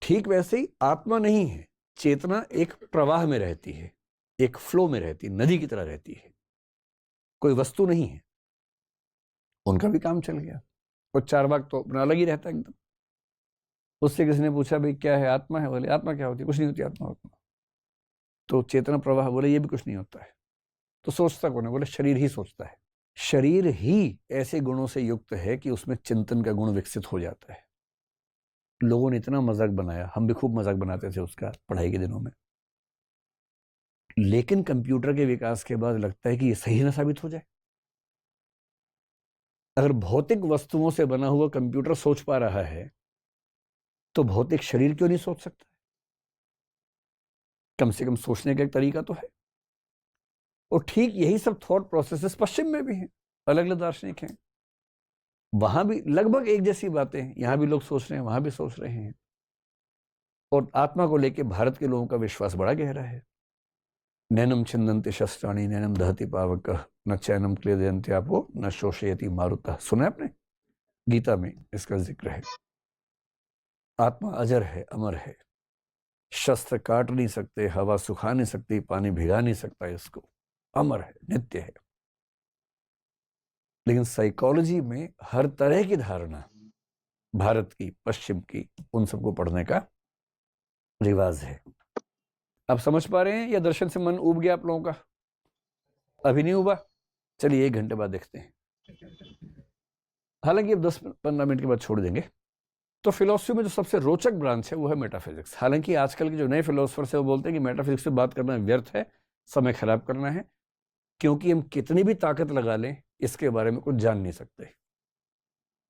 ठीक वैसे ही आत्मा नहीं है, चेतना एक प्रवाह में रहती है, एक फ्लो में रहती है, नदी की तरह रहती है, कोई वस्तु नहीं है। उनका भी काम चल गया। और चारवाक तो अपना अलग ही रहता है एकदम। उससे किसी ने पूछा भाई क्या है, आत्मा है? बोले आत्मा क्या होती है? कुछ नहीं होती आत्मा। आत्मा तो चेतना प्रवाह, बोले ये भी कुछ नहीं होता है। तो सोचता कौन है? बोले शरीर ही सोचता है। शरीर ही ऐसे गुणों से युक्त है कि उसमें चिंतन का गुण विकसित हो जाता है। लोगों ने इतना मजाक बनाया, हम भी खूब मजाक बनाते थे उसका पढ़ाई के दिनों में, लेकिन कंप्यूटर के विकास के बाद लगता है कि ये सही ना साबित हो जाए। अगर भौतिक वस्तुओं से बना हुआ कंप्यूटर सोच पा रहा है तो भौतिक शरीर क्यों नहीं सोच सकता? कम से कम सोचने का एक तरीका तो है। और ठीक यही सब थॉट प्रोसेसेस पश्चिम में भी हैं, अलग अलग दार्शनिक हैं, वहां भी लगभग एक जैसी बातें हैं। यहां भी लोग सोच रहे हैं, वहां भी सोच रहे हैं। और आत्मा को लेकर भारत के लोगों का विश्वास बड़ा गहरा है। नैनम छिन्दन्ति शस्त्राणि नैनम दहति पावकः न चैनम क्लेदयन्ति आपो न शोषयति मारुतः। सुना है आपने? गीता में इसका जिक्र है। आत्मा अजर है, अमर है। शस्त्र काट नहीं सकते, हवा सुखा नहीं सकती, पानी भिगा नहीं सकता इसको। अमर है, नित्य है। लेकिन साइकोलॉजी में हर तरह की धारणा, भारत की, पश्चिम की, उन सबको पढ़ने का रिवाज है। आप समझ पा रहे हैं या दर्शन से मन उब गया आप लोगों का? अभी नहीं उबा? चलिए 1 घंटे बाद देखते हैं। हालांकि अब 10-15 मिनट के बाद छोड़ देंगे। तो फिलोसफी में जो सबसे रोचक ब्रांच है वो है मेटाफिजिक्स। हालांकि आजकल के जो नए फिलोसफर्स है वो बोलते हैं कि मेटाफिजिक्स से बात करना व्यर्थ है, समय खराब करना है, क्योंकि हम कितनी भी ताकत लगा लें इसके बारे में कुछ जान नहीं सकते।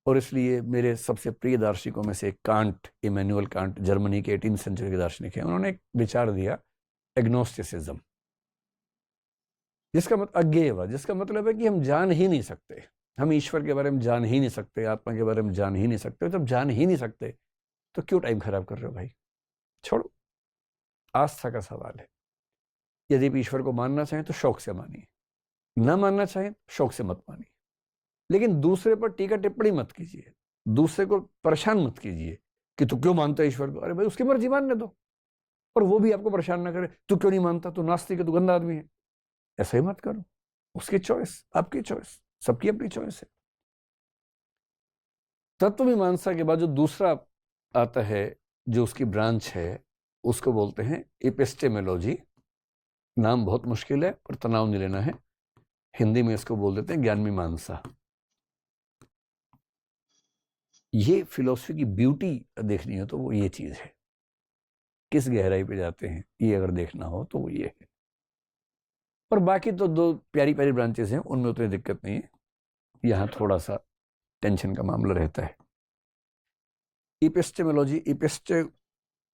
और इसलिए मेरे सबसे प्रिय दार्शनिकों में से कांट, इमैनुअल कांट, जर्मनी के 18वीं सेंचुरी के दार्शनिक हैं, उन्होंने एक विचार दिया एग्नोस्टिसिज्म, जिसका मतलब अज्ञेयवाद, जिसका मतलब है कि हम जान ही नहीं सकते, हम ईश्वर के बारे में जान ही नहीं सकते, आत्मा के बारे में जान ही नहीं सकते। जब जान ही नहीं सकते तो क्यों टाइम खराब कर रहे हो भाई? छोड़ो। आस्था का सवाल है। यदि आप ईश्वर को मानना चाहें तो शौक से मानिए, ना मानना चाहें तो शौक से मत मानिए। लेकिन दूसरे पर टीका टिप्पणी मत कीजिए, दूसरे को परेशान मत कीजिए कि तू क्यों मानता है ईश्वर को। अरे भाई उसकी मर्जी, मानने दो। और वो भी आपको परेशान ना करे, तू क्यों नहीं मानता, तू नास्तिक है, तू गंदा आदमी है। ऐसा ही मत करो। उसकी चॉइस, आपकी चॉइस, सबकी अपनी चॉइस है। तत्व मीमांसा के बाद जो दूसरा आता है, जो उसकी ब्रांच है, उसको बोलते हैं एपिस्टेमोलॉजी। नाम बहुत मुश्किल है पर तनाव नहीं लेना है। हिंदी में इसको बोल देते हैं ज्ञान मीमांसा। ये फिलोसफी की ब्यूटी देखनी हो तो वो ये चीज है। किस गहराई पे जाते हैं ये अगर देखना हो तो वो ये है। और बाकी तो 2 प्यारी प्यारी ब्रांचेस हैं, उनमें उतनी दिक्कत नहीं है। यहाँ थोड़ा सा टेंशन का मामला रहता है। एपिस्टेमोलॉजी, एपिस्टे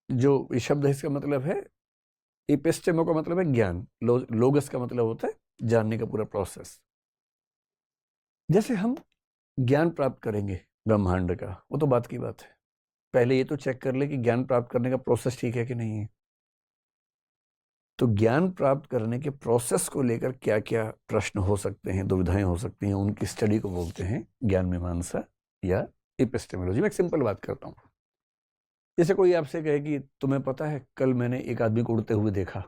जो शब्द है इसका मतलब है, एपिस्टेमो का मतलब है ज्ञान, लोगस का मतलब होता है जानने का पूरा प्रोसेस। जैसे हम ज्ञान प्राप्त करेंगे ब्रह्मांड का, वो तो बात की बात है। पहले ये तो चेक कर ले कि ज्ञान प्राप्त करने का प्रोसेस ठीक है कि नहीं है। तो ज्ञान प्राप्त करने के प्रोसेस को लेकर क्या क्या प्रश्न हो सकते हैं, दुविधाएं हो सकती हैं, उनकी स्टडी को बोलते हैं ज्ञान मीमांसा या एपिस्टेमोलॉजी। मैं एक सिंपल बात करता हूं। जैसे कोई आपसे कहे कि तुम्हें पता है कल मैंने एक आदमी को उड़ते हुए देखा।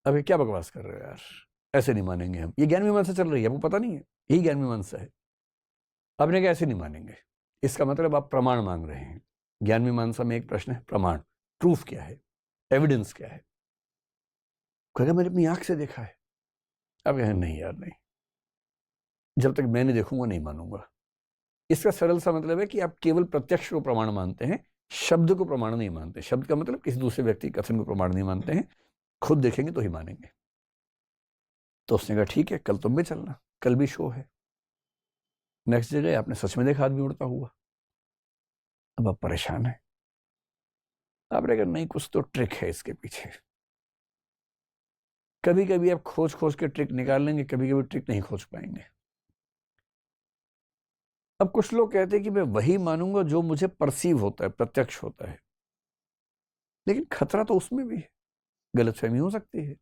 अबे क्या बकवास कर रहे हो यार, ऐसे नहीं मानेंगे हम, ये ज्ञान मीमांसा चल रही है, आपको पता नहीं है, यही ज्ञान मीमांसा है। आपने कहा ऐसे नहीं मानेंगे, इसका मतलब आप प्रमाण मांग रहे हैं। ज्ञान मीमांसा में एक प्रश्न है प्रमाण, प्रूफ क्या है, एविडेंस क्या है। कहेगा मैंने अपनी आंख से देखा है। अब कहें नहीं यार नहीं, जब तक मैं नहीं देखूंगा नहीं मानूंगा। इसका सरल सा मतलब है कि आप केवल प्रत्यक्ष को प्रमाण मानते हैं, शब्द को प्रमाण नहीं मानते। शब्द का मतलब किसी दूसरे व्यक्ति कथन को प्रमाण नहीं मानते हैं, खुद देखेंगे तो ही मानेंगे। तो उसने कहा ठीक है, कल तुम भी चलना, कल भी शो है। नेक्स्ट जगह आपने सच में देखा आदमी उड़ता हुआ। अब आप परेशान है। आपने कहा नहीं, कुछ तो ट्रिक है इसके पीछे। कभी कभी आप खोज खोज के ट्रिक निकाल लेंगे, कभी कभी ट्रिक नहीं खोज पाएंगे। अब कुछ लोग कहते हैं कि मैं वही मानूंगा जो मुझे परसीव होता है, प्रत्यक्ष होता है। लेकिन खतरा तो उसमें भी है, गलतफहमी हो सकती है।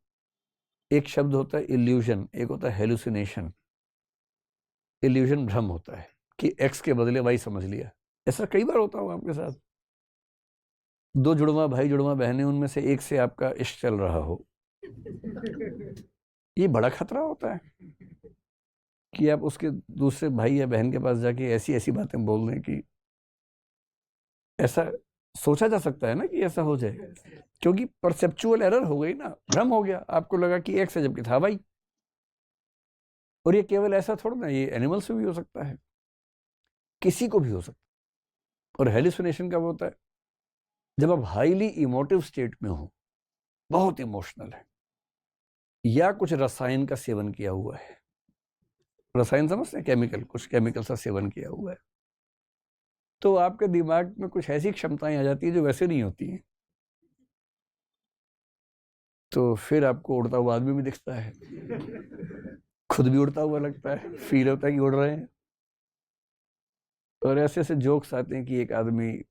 एक शब्द होता है इल्यूजन, एक होता है हेलुसिनेशन। इल्यूजन भ्रम होता है कि एक्स के बदले वाई समझ लिया। ऐसा कई बार होता होगा आपके साथ। दो जुड़वा भाई जुड़वा बहनें, उनमें से एक से आपका इश्क चल रहा हो, ये बड़ा खतरा होता है कि आप उसके दूसरे भाई या बहन के पास जाके ऐसी ऐसी बातें बोल दें कि ऐसा सोचा जा सकता है ना कि ऐसा हो जाए, क्योंकि परसेप्चुअल एरर हो गई ना, भ्रम हो गया, आपको लगा कि एक से जबकि था भाई। और ये केवल ऐसा थोड़ा ना, ये एनिमल से भी हो सकता है, किसी को भी हो सकता है। और हेलुसिनेशन कब होता है? जब आप हाईली इमोटिव स्टेट में हो, बहुत इमोशनल है, या कुछ रसायन का सेवन किया हुआ है। रसायन समझते हैं, केमिकल, कुछ केमिकल का सेवन किया हुआ है, तो आपके दिमाग में कुछ ऐसी क्षमताएं आ जाती है जो वैसे नहीं होती हैं। तो फिर आपको उड़ता हुआ आदमी भी दिखता है, खुद भी उड़ता हुआ लगता है, फील होता है कि उड़ रहे हैं। और ऐसे ऐसे जोक्स आते हैं कि एक आदमी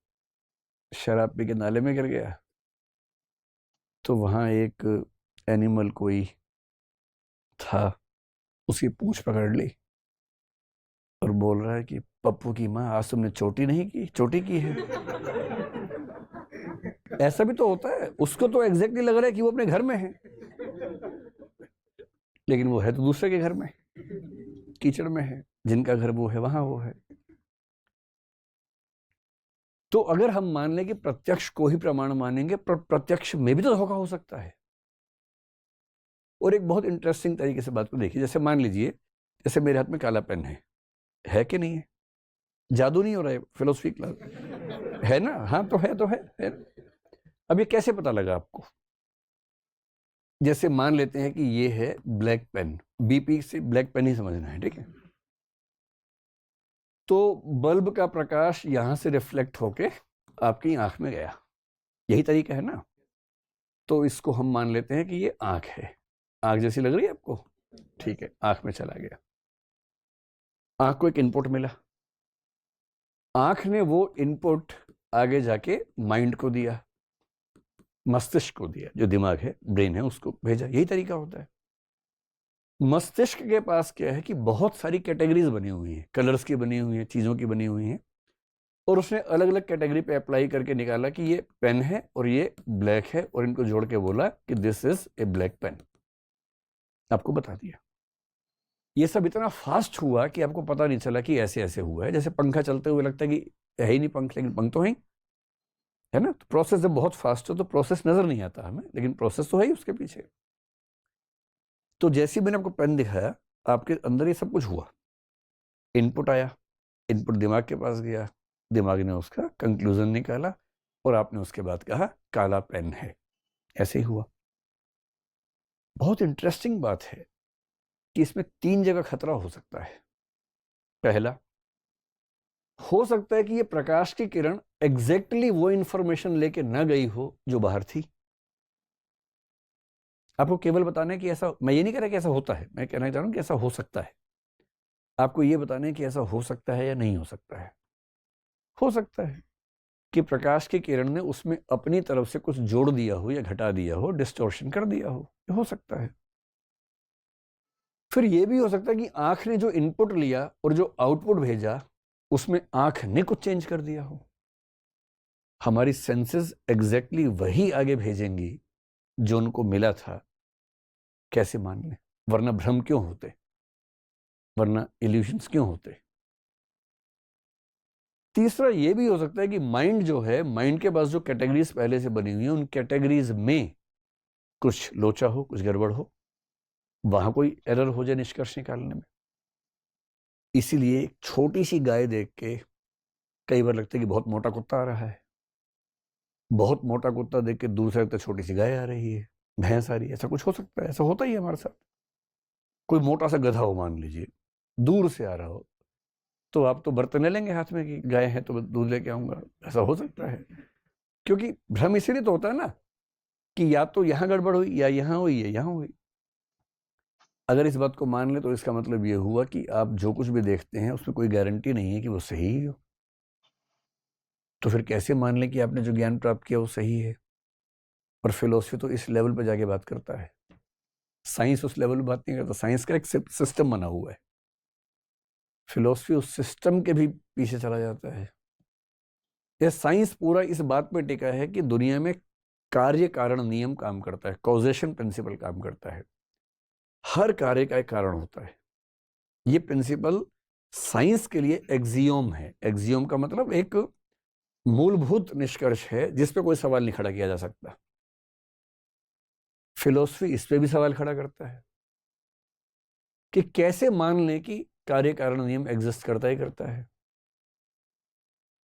शराब पी के नाले में गिर गया, तो वहां एक एनिमल कोई था, उसकी पूंछ पकड़ ली और बोल रहा है कि पप्पू की माँ, आज तुमने चोटी नहीं की, चोटी की है। ऐसा भी तो होता है, उसको तो एग्जैक्टली लग रहा है कि वो अपने घर में है, लेकिन वो है तो दूसरे के घर में, कीचड़ में है, जिनका घर वो है वहां वो है। तो अगर हम मान लें कि प्रत्यक्ष को ही प्रमाण मानेंगे, प्रत्यक्ष में भी तो धोखा हो सकता है। और एक बहुत इंटरेस्टिंग तरीके से बात को देखिए, जैसे मान लीजिए, जैसे मेरे हाथ में काला पेन है कि नहीं है? जादू नहीं हो रहा है, फिलोसफी क्लास है ना? हाँ तो है, तो है। अब ये कैसे पता लगा आपको? जैसे मान लेते हैं कि ये है ब्लैक पेन, बीपी से ब्लैक पेन ही समझना है, ठीक है? तो बल्ब का प्रकाश यहां से रिफ्लेक्ट होके आपकी आंख में गया, यही तरीका है ना? तो इसको हम मान लेते हैं कि ये आंख है, आंख जैसी लग रही है आपको, ठीक है, आंख में चला गया, आंख को एक इनपुट मिला, आंख ने वो इनपुट आगे जाके माइंड को दिया, मस्तिष्क को दिया, जो दिमाग है, ब्रेन है, उसको भेजा। यही तरीका होता है। मस्तिष्क के पास क्या है कि बहुत सारी कैटेगरीज बनी हुई हैं, कलर्स की बनी हुई हैं, चीजों की बनी हुई हैं, और उसने अलग अलग कैटेगरी पे अप्लाई करके निकाला कि ये पेन है और ये ब्लैक है, और इनको जोड़ के बोला कि this is a black pen, आपको बता दिया। ये सब इतना फास्ट हुआ कि आपको पता नहीं चला कि ऐसे ऐसे हुआ है। जैसे पंखा चलते हुए लगता है कि है ही नहीं पंख, लेकिन पंख तो है ना? तो प्रोसेस जब बहुत फास्ट हो तो प्रोसेस नजर नहीं आता हमें, लेकिन प्रोसेस तो है ही उसके पीछे। तो जैसे ही मैंने आपको पेन दिखाया, आपके अंदर ये सब कुछ हुआ, इनपुट आया, इनपुट दिमाग के पास गया, दिमाग ने उसका कंक्लूजन निकाला, और आपने उसके बाद कहा काला पेन है। ऐसे ही हुआ। बहुत इंटरेस्टिंग बात है कि इसमें 3 जगह खतरा हो सकता है। पहला, हो सकता है कि ये प्रकाश की किरण एग्जैक्टली वो इंफॉर्मेशन लेके न गई हो जो बाहर थी। आपको केवल बताना है कि ऐसा, मैं ये नहीं कह रहा कि ऐसा होता है, मैं कहना चाह रहा हूं कि ऐसा हो सकता है। आपको ये बताना है कि ऐसा हो सकता है या नहीं हो सकता है। हो सकता है कि प्रकाश की किरण ने उसमें अपनी तरफ से कुछ जोड़ दिया हो या घटा दिया हो, डिस्टॉर्शन कर दिया हो सकता है। फिर ये भी हो सकता है कि आंख ने जो इनपुट लिया और जो आउटपुट भेजा, उसमें आंख ने कुछ चेंज कर दिया हो। हमारी सेंसेस एग्जैक्टली वही आगे भेजेंगी जो उनको मिला था। कैसे मान लें? वरना भ्रम क्यों होते, वरना इल्यूशंस क्यों होते? तीसरा ये भी हो सकता है कि माइंड जो है, माइंड के पास जो कैटेगरीज पहले से बनी हुई हैं, उन कैटेगरीज में कुछ लोचा हो, कुछ गड़बड़ हो, वहां कोई एरर हो जाए निष्कर्ष निकालने में। इसीलिए एक छोटी सी गाय देख के कई बार लगता है कि बहुत मोटा कुत्ता आ रहा है, बहुत मोटा कुत्ता देख के दूर से लगता है छोटी सी गाय आ रही है, भैंस आ रही है। ऐसा कुछ हो सकता है, ऐसा होता ही है हमारे साथ। कोई मोटा सा गधा हो, मान लीजिए, दूर से आ रहा हो, तो आप तो बर्तन ले लेंगे हाथ में कि गाय है तो दूध लेके आऊंगा। ऐसा हो सकता है, क्योंकि भ्रम इसीलिए तो होता है ना कि या तो यहां गड़बड़ हुई, या यहां हुई, या यहां हुई। अगर इस बात को मान ले तो इसका मतलब यह हुआ कि आप जो कुछ भी देखते हैं उसमें कोई गारंटी नहीं है कि वो सही ही हो। तो फिर कैसे मान लें कि आपने जो ज्ञान प्राप्त किया वो सही है? और फिलोसफी तो इस लेवल पर जाके बात करता है, साइंस उस लेवल पर बात नहीं करता। साइंस का एक सिस्टम बना हुआ है, फिलोसफी उस सिस्टम के भी पीछे चला जाता है। ये साइंस पूरा इस बात पे टिका है कि दुनिया में कार्य कारण नियम काम करता है, कॉजेशन प्रिंसिपल काम करता है। हर कार्य का एक कारण होता है। ये प्रिंसिपल साइंस के लिए एक्सियोम है। एक्सियोम का मतलब एक मूलभूत निष्कर्ष है जिस पे कोई सवाल नहीं खड़ा किया जा सकता। फिलोसफी इस पे भी सवाल खड़ा करता है कि कैसे मान लें कि कार्य कारण नियम एग्जिस्ट करता ही करता है।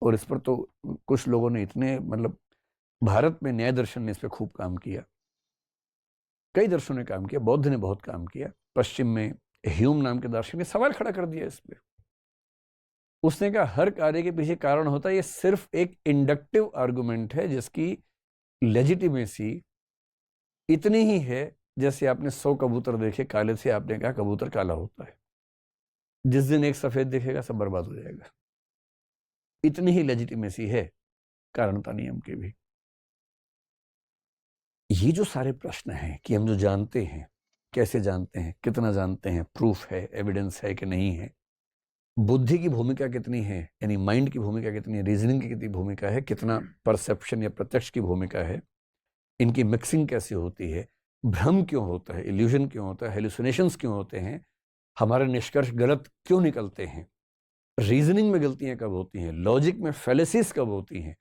और इस पर तो कुछ लोगों ने इतने, मतलब भारत में न्याय दर्शन ने इस पर खूब काम किया, कई दर्शनों ने काम किया, बौद्ध ने बहुत काम किया, पश्चिम में ह्यूम नाम के दार्शनिक ने सवाल खड़ा कर दिया इस पे। उसने कहा हर कार्य के पीछे कारण होता है, ये सिर्फ एक इंडक्टिव आर्गुमेंट है जिसकी लेजिटिमेसी इतनी ही है जैसे आपने 100 कबूतर देखे काले से, आपने कहा कबूतर काला होता है। जिस दिन एक सफेद दिखेगा सब बर्बाद हो जाएगा। इतनी ही लेजिटिमेसी है कारणता नियम की भी। ये जो सारे प्रश्न हैं कि हम जो जानते हैं, कैसे जानते हैं, कितना जानते हैं, प्रूफ है, एविडेंस है कि नहीं है, बुद्धि की भूमिका कितनी है, यानी माइंड की भूमिका कितनी है, रीजनिंग की कितनी भूमिका है, कितना परसेप्शन या प्रत्यक्ष की भूमिका है, इनकी मिक्सिंग कैसे होती है, भ्रम क्यों होता है, इल्यूजन क्यों होता है, हेलुसिनेशंस क्यों होते हैं, हमारे निष्कर्ष गलत क्यों निकलते हैं, रीजनिंग में गलतियां कब होती हैं, लॉजिक में फेलिसिस कब होती हैं,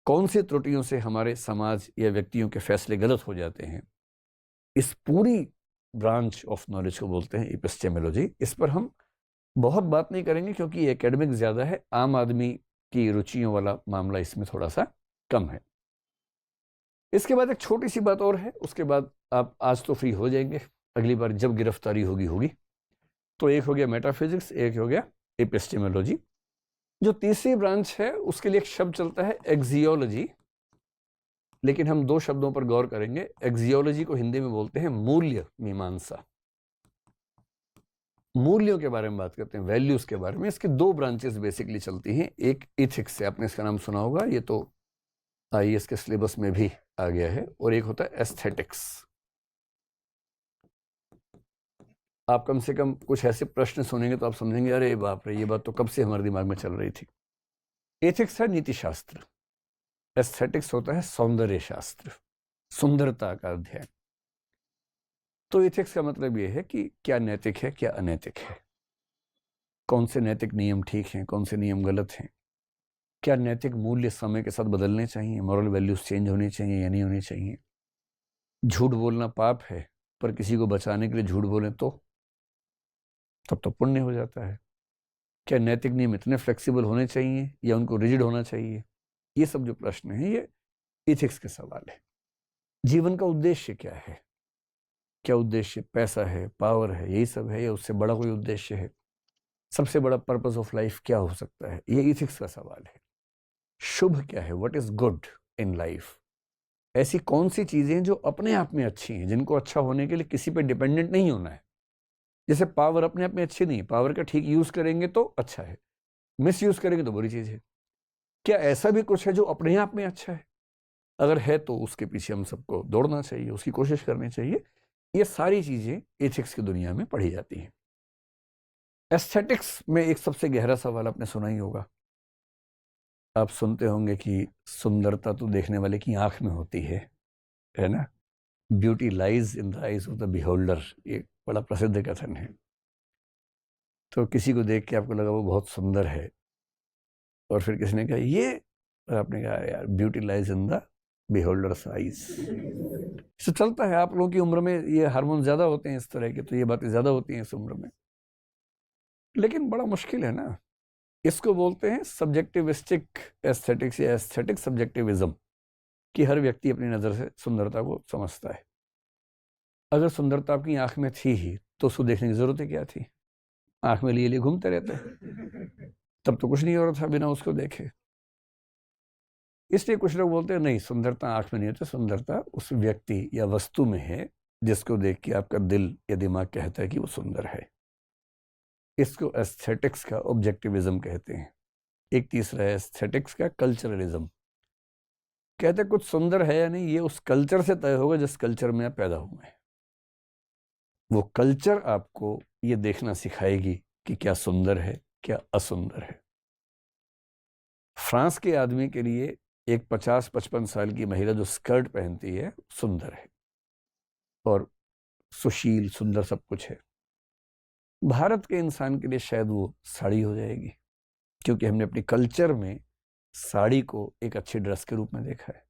कौन सी त्रुटियों से हमारे समाज या व्यक्तियों के फैसले गलत हो जाते हैं, इस पूरी ब्रांच ऑफ नॉलेज को बोलते हैं एपिस्टेमोलॉजी। इस पर हम बहुत बात नहीं करेंगे क्योंकि एकेडमिक ज़्यादा है, आम आदमी की रुचियों वाला मामला इसमें थोड़ा सा कम है। इसके बाद एक छोटी सी बात और है, उसके बाद आप आज तो फ्री हो जाएंगे, अगली बार जब गिरफ्तारी होगी होगी। तो एक हो गया मेटाफिजिक्स, एक हो गया एपिस्टेमोलॉजी। जो तीसरी ब्रांच है उसके लिए एक शब्द चलता है एक्सियोलॉजी, लेकिन हम दो शब्दों पर गौर करेंगे। एक्सियोलॉजी को हिंदी में बोलते हैं मूल्य मीमांसा। मूल्यों के बारे में बात करते हैं, वैल्यूज के बारे में। इसके दो ब्रांचेस बेसिकली चलती हैं। एक इथिक्स है, आपने इसका नाम सुना होगा, ये तो आईएएस के सिलेबस में भी आ गया है। और एक होता है एस्थेटिक्स। आप कम से कम कुछ ऐसे प्रश्न सुनेंगे तो आप समझेंगे अरे बाप रे, ये बात तो कब से हमारे दिमाग में चल रही थी। एथिक्स है नीति शास्त्र, एस्थेटिक्स होता है सौंदर्य शास्त्र, सुंदरता का अध्ययन। तो एथिक्स का मतलब ये है कि क्या नैतिक है, क्या अनैतिक है, कौन से नैतिक नियम ठीक हैं, कौन से नियम गलत हैं, क्या नैतिक मूल्य समय के साथ बदलने चाहिए, मॉरल वैल्यूज चेंज होनी चाहिए या नहीं होनी चाहिए। झूठ बोलना पाप है, पर किसी को बचाने के लिए झूठ बोलें तो तब तो पुण्य हो जाता है। क्या नैतिक नियम इतने फ्लेक्सिबल होने चाहिए या उनको रिजिड होना चाहिए। ये सब जो प्रश्न हैं ये इथिक्स के सवाल है। जीवन का उद्देश्य क्या है, क्या उद्देश्य पैसा है, पावर है, यही सब है, या उससे बड़ा कोई उद्देश्य है। सबसे बड़ा पर्पस ऑफ लाइफ क्या हो सकता है, ये इथिक्स का सवाल है। शुभ क्या है, what is good in life. ऐसी कौन सी चीजें जो अपने आप में अच्छी हैं, जिनको अच्छा होने के लिए किसी पे डिपेंडेंट नहीं होना है। जैसे पावर अपने आप में अच्छी नहीं, पावर का ठीक यूज करेंगे तो अच्छा है, मिस यूज करेंगे तो बुरी चीज है। क्या ऐसा भी कुछ है जो अपने आप में अच्छा है? अगर है तो उसके पीछे हम सबको दौड़ना चाहिए, उसकी कोशिश करनी चाहिए। ये सारी चीजें एथिक्स की दुनिया में पढ़ी जाती हैं। एस्थेटिक्स में एक सबसे गहरा सवाल आपने सुना ही होगा। आप सुनते होंगे कि सुंदरता तो देखने वाले की आंख में होती है ना। Beauty lies in the eyes of the beholder, ये बड़ा प्रसिद्ध कथन है। तो किसी को देख के आपको लगा वो बहुत सुंदर है, और फिर किसी ने कहा ये, और आपने कहा यार beauty lies in the beholder's eyes. इससे चलता है, आप लोगों की उम्र में ये हार्मोन ज्यादा होते हैं इस तरह के, तो ये बातें ज्यादा होती हैं इस उम्र में। लेकिन बड़ा मुश्किल है ना। इसको बोलते हैं सब्जेक्टिविस्टिक एस्थेटिक्स या एस्थेटिक सब्जेक्टिविज्म, कि हर व्यक्ति अपनी नज़र से सुंदरता को समझता है। अगर सुंदरता आपकी आंख में थी ही तो उसको देखने की जरूरत क्या थी। आंख में लिए लिए घूमते रहते, तब तो कुछ नहीं हो रहा था बिना उसको देखे। इसलिए कुछ लोग बोलते हैं नहीं, सुंदरता आंख में नहीं होती, सुंदरता उस व्यक्ति या वस्तु में है जिसको देख के आपका दिल या दिमाग कहता है कि वो सुंदर है। इसको एस्थेटिक्स का ऑब्जेक्टिविज्म कहते हैं। एक तीसरा है एस्थेटिक्स का कल्चरलिज्म। कहते कुछ सुंदर है या नहीं ये उस कल्चर से तय होगा जिस कल्चर में आप पैदा हुए हैं। वो कल्चर आपको ये देखना सिखाएगी कि क्या सुंदर है, क्या असुंदर है। फ्रांस के आदमी के लिए एक 50-55 साल की महिला जो स्कर्ट पहनती है सुंदर है और सुशील, सुंदर सब कुछ है। भारत के इंसान के लिए शायद वो साड़ी हो जाएगी, क्योंकि हमने अपने कल्चर में साड़ी को एक अच्छी ड्रेस के रूप में देखा है।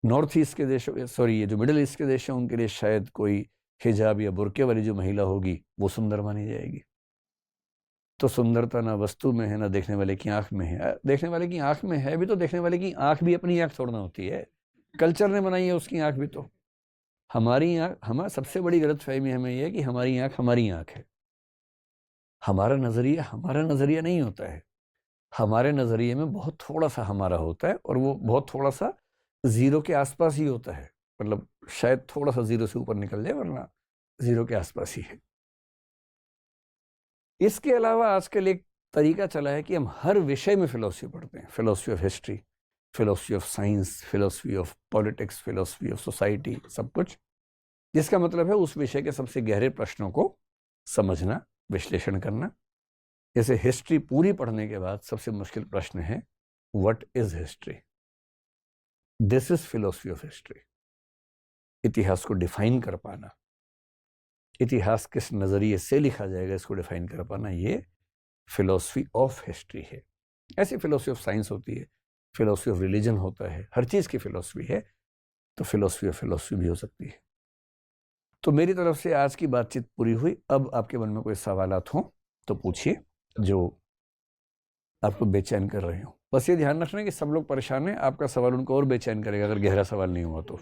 नॉर्थ ईस्ट के देशों, ये जो मिडिल ईस्ट के देश हैं, उनके लिए शायद कोई हिजाब या बुर्के वाली जो महिला होगी वो सुंदर मानी जाएगी। तो सुंदरता ना वस्तु में है, ना देखने वाले की आंख में है। देखने वाले की आंख में है भी, तो देखने वाले की आंख भी अपनी आंख छोड़ना होती है, कल्चर ने बनाई है उसकी आंख भी। तो हमारी आंख, हमारा सबसे बड़ी गलतफहमी हमें यह है कि हमारी आंख है। हमारा नजरिया नहीं होता है। हमारे नजरिए में बहुत थोड़ा सा हमारा होता है, और वो बहुत थोड़ा सा जीरो के आसपास ही होता है। मतलब शायद थोड़ा सा जीरो से ऊपर निकल जाए, वरना जीरो के आसपास ही है। इसके अलावा आजकल एक तरीका चला है कि हम हर विषय में फिलॉसफी पढ़ते हैं। Philosophy of history, philosophy of science, philosophy of politics, philosophy of society, सब कुछ। जिसका मतलब है उस विषय के सबसे गहरे प्रश्नों को समझना, विश्लेषण करना। जैसे हिस्ट्री पूरी पढ़ने के बाद सबसे मुश्किल प्रश्न है, what is history? This is philosophy of history. इतिहास को डिफाइन कर पाना, इतिहास किस नजरिए से लिखा जाएगा इसको डिफाइन कर पाना, ये फिलॉसफी ऑफ हिस्ट्री है। ऐसी फिलॉसफी ऑफ साइंस होती है, फिलॉसफी ऑफ रिलीजन होता है, हर चीज की फिलॉसफी है। तो फिलॉसफी ऑफ फिलॉसफी भी हो सकती है। तो मेरी तरफ से आज की बातचीत पूरी हुई। अब आपके मन में कोई सवालात हो तो पूछिए, जो आपको बेचैन कर रहे हो। बस ये ध्यान रखना कि सब लोग परेशान हैं, आपका सवाल उनको और बेचैन करेगा अगर गहरा सवाल नहीं हुआ तो।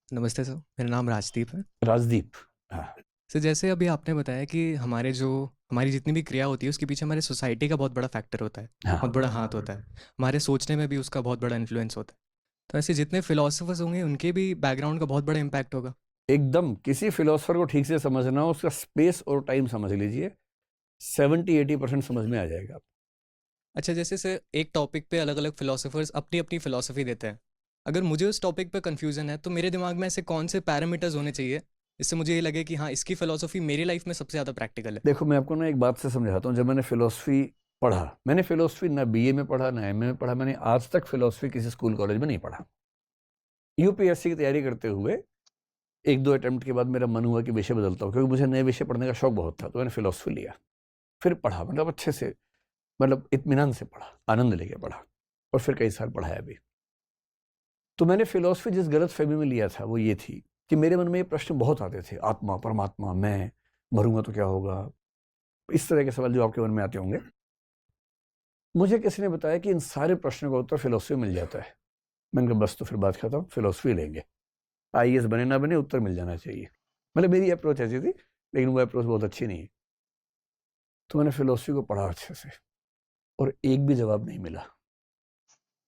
नमस्ते सर, मेरा नाम राजदीप है। राजदीप, हाँ। सर, जैसे अभी आपने बताया कि हमारी जितनी भी क्रिया होती है उसके पीछे हमारे सोसाइटी का बहुत बड़ा फैक्टर होता है, हाँ, बहुत बड़ा हाथ होता है। हमारे सोचने में भी उसका बहुत बड़ा इन्फ्लुएंस होता है। तो ऐसे जितने फिलोसफर्स होंगे उनके भी बैकग्राउंड का बहुत बड़ा इम्पैक्ट होगा। एकदम। किसी फिलोसफर को ठीक से समझना हो, उसका स्पेस और टाइम समझ लीजिए, 70-80% समझ में आ जाएगा। अच्छा, जैसे सर एक टॉपिक पे अलग अलग फिलोसफर्स अपनी अपनी फिलोसफी देते हैं। अगर मुझे उस टॉपिक पे कन्फ्यूजन है तो मेरे दिमाग में ऐसे कौन से पैरामीटर्स होने चाहिए इससे मुझे ये लगे कि हाँ, इसकी फिलोसफी मेरी लाइफ में सबसे ज़्यादा प्रैक्टिकल है। देखो, मैं आपको ना एक बात से समझाता हूँ। जब मैंने फिलोसफी पढ़ा, मैंने फिलोसफी ना बीए में पढ़ा ना एमए में पढ़ा, मैंने आज तक फिलोसफी किसी स्कूल कॉलेज में नहीं पढ़ा। यूपीएससी की तैयारी करते हुए एक दो अटेम्प्ट के बाद मेरा मन हुआ कि विषय बदलता हूँ, क्योंकि मुझे नए विषय पढ़ने का शौक बहुत था। तो मैंने फिलोसफी लिया, फिर पढ़ा, मतलब अच्छे से, मतलब इत्मीनान से पढ़ा, आनंद लेके पढ़ा, और फिर कई साल पढ़ाया भी। तो मैंने फिलोसफी जिस गलत फहमी में लिया था वो ये थी कि मेरे मन में ये प्रश्न बहुत आते थे, आत्मा, परमात्मा, मैं मरूंगा तो क्या होगा, इस तरह के सवाल जो आपके मन में आते होंगे। मुझे किसी ने बताया कि इन सारे प्रश्नों का उत्तर फिलोसफी में मिल जाता है। मैंने कहा बस, तो फिर बात खत्म, फिलोसफी लेंगे। आईएएस बने ना बने, उत्तर मिल जाना चाहिए। मतलब मेरी अप्रोच ऐसी थी, लेकिन वो अप्रोच बहुत अच्छी नहीं है। तो मैंने फिलोसफी को पढ़ा अच्छे से, और एक भी जवाब नहीं मिला,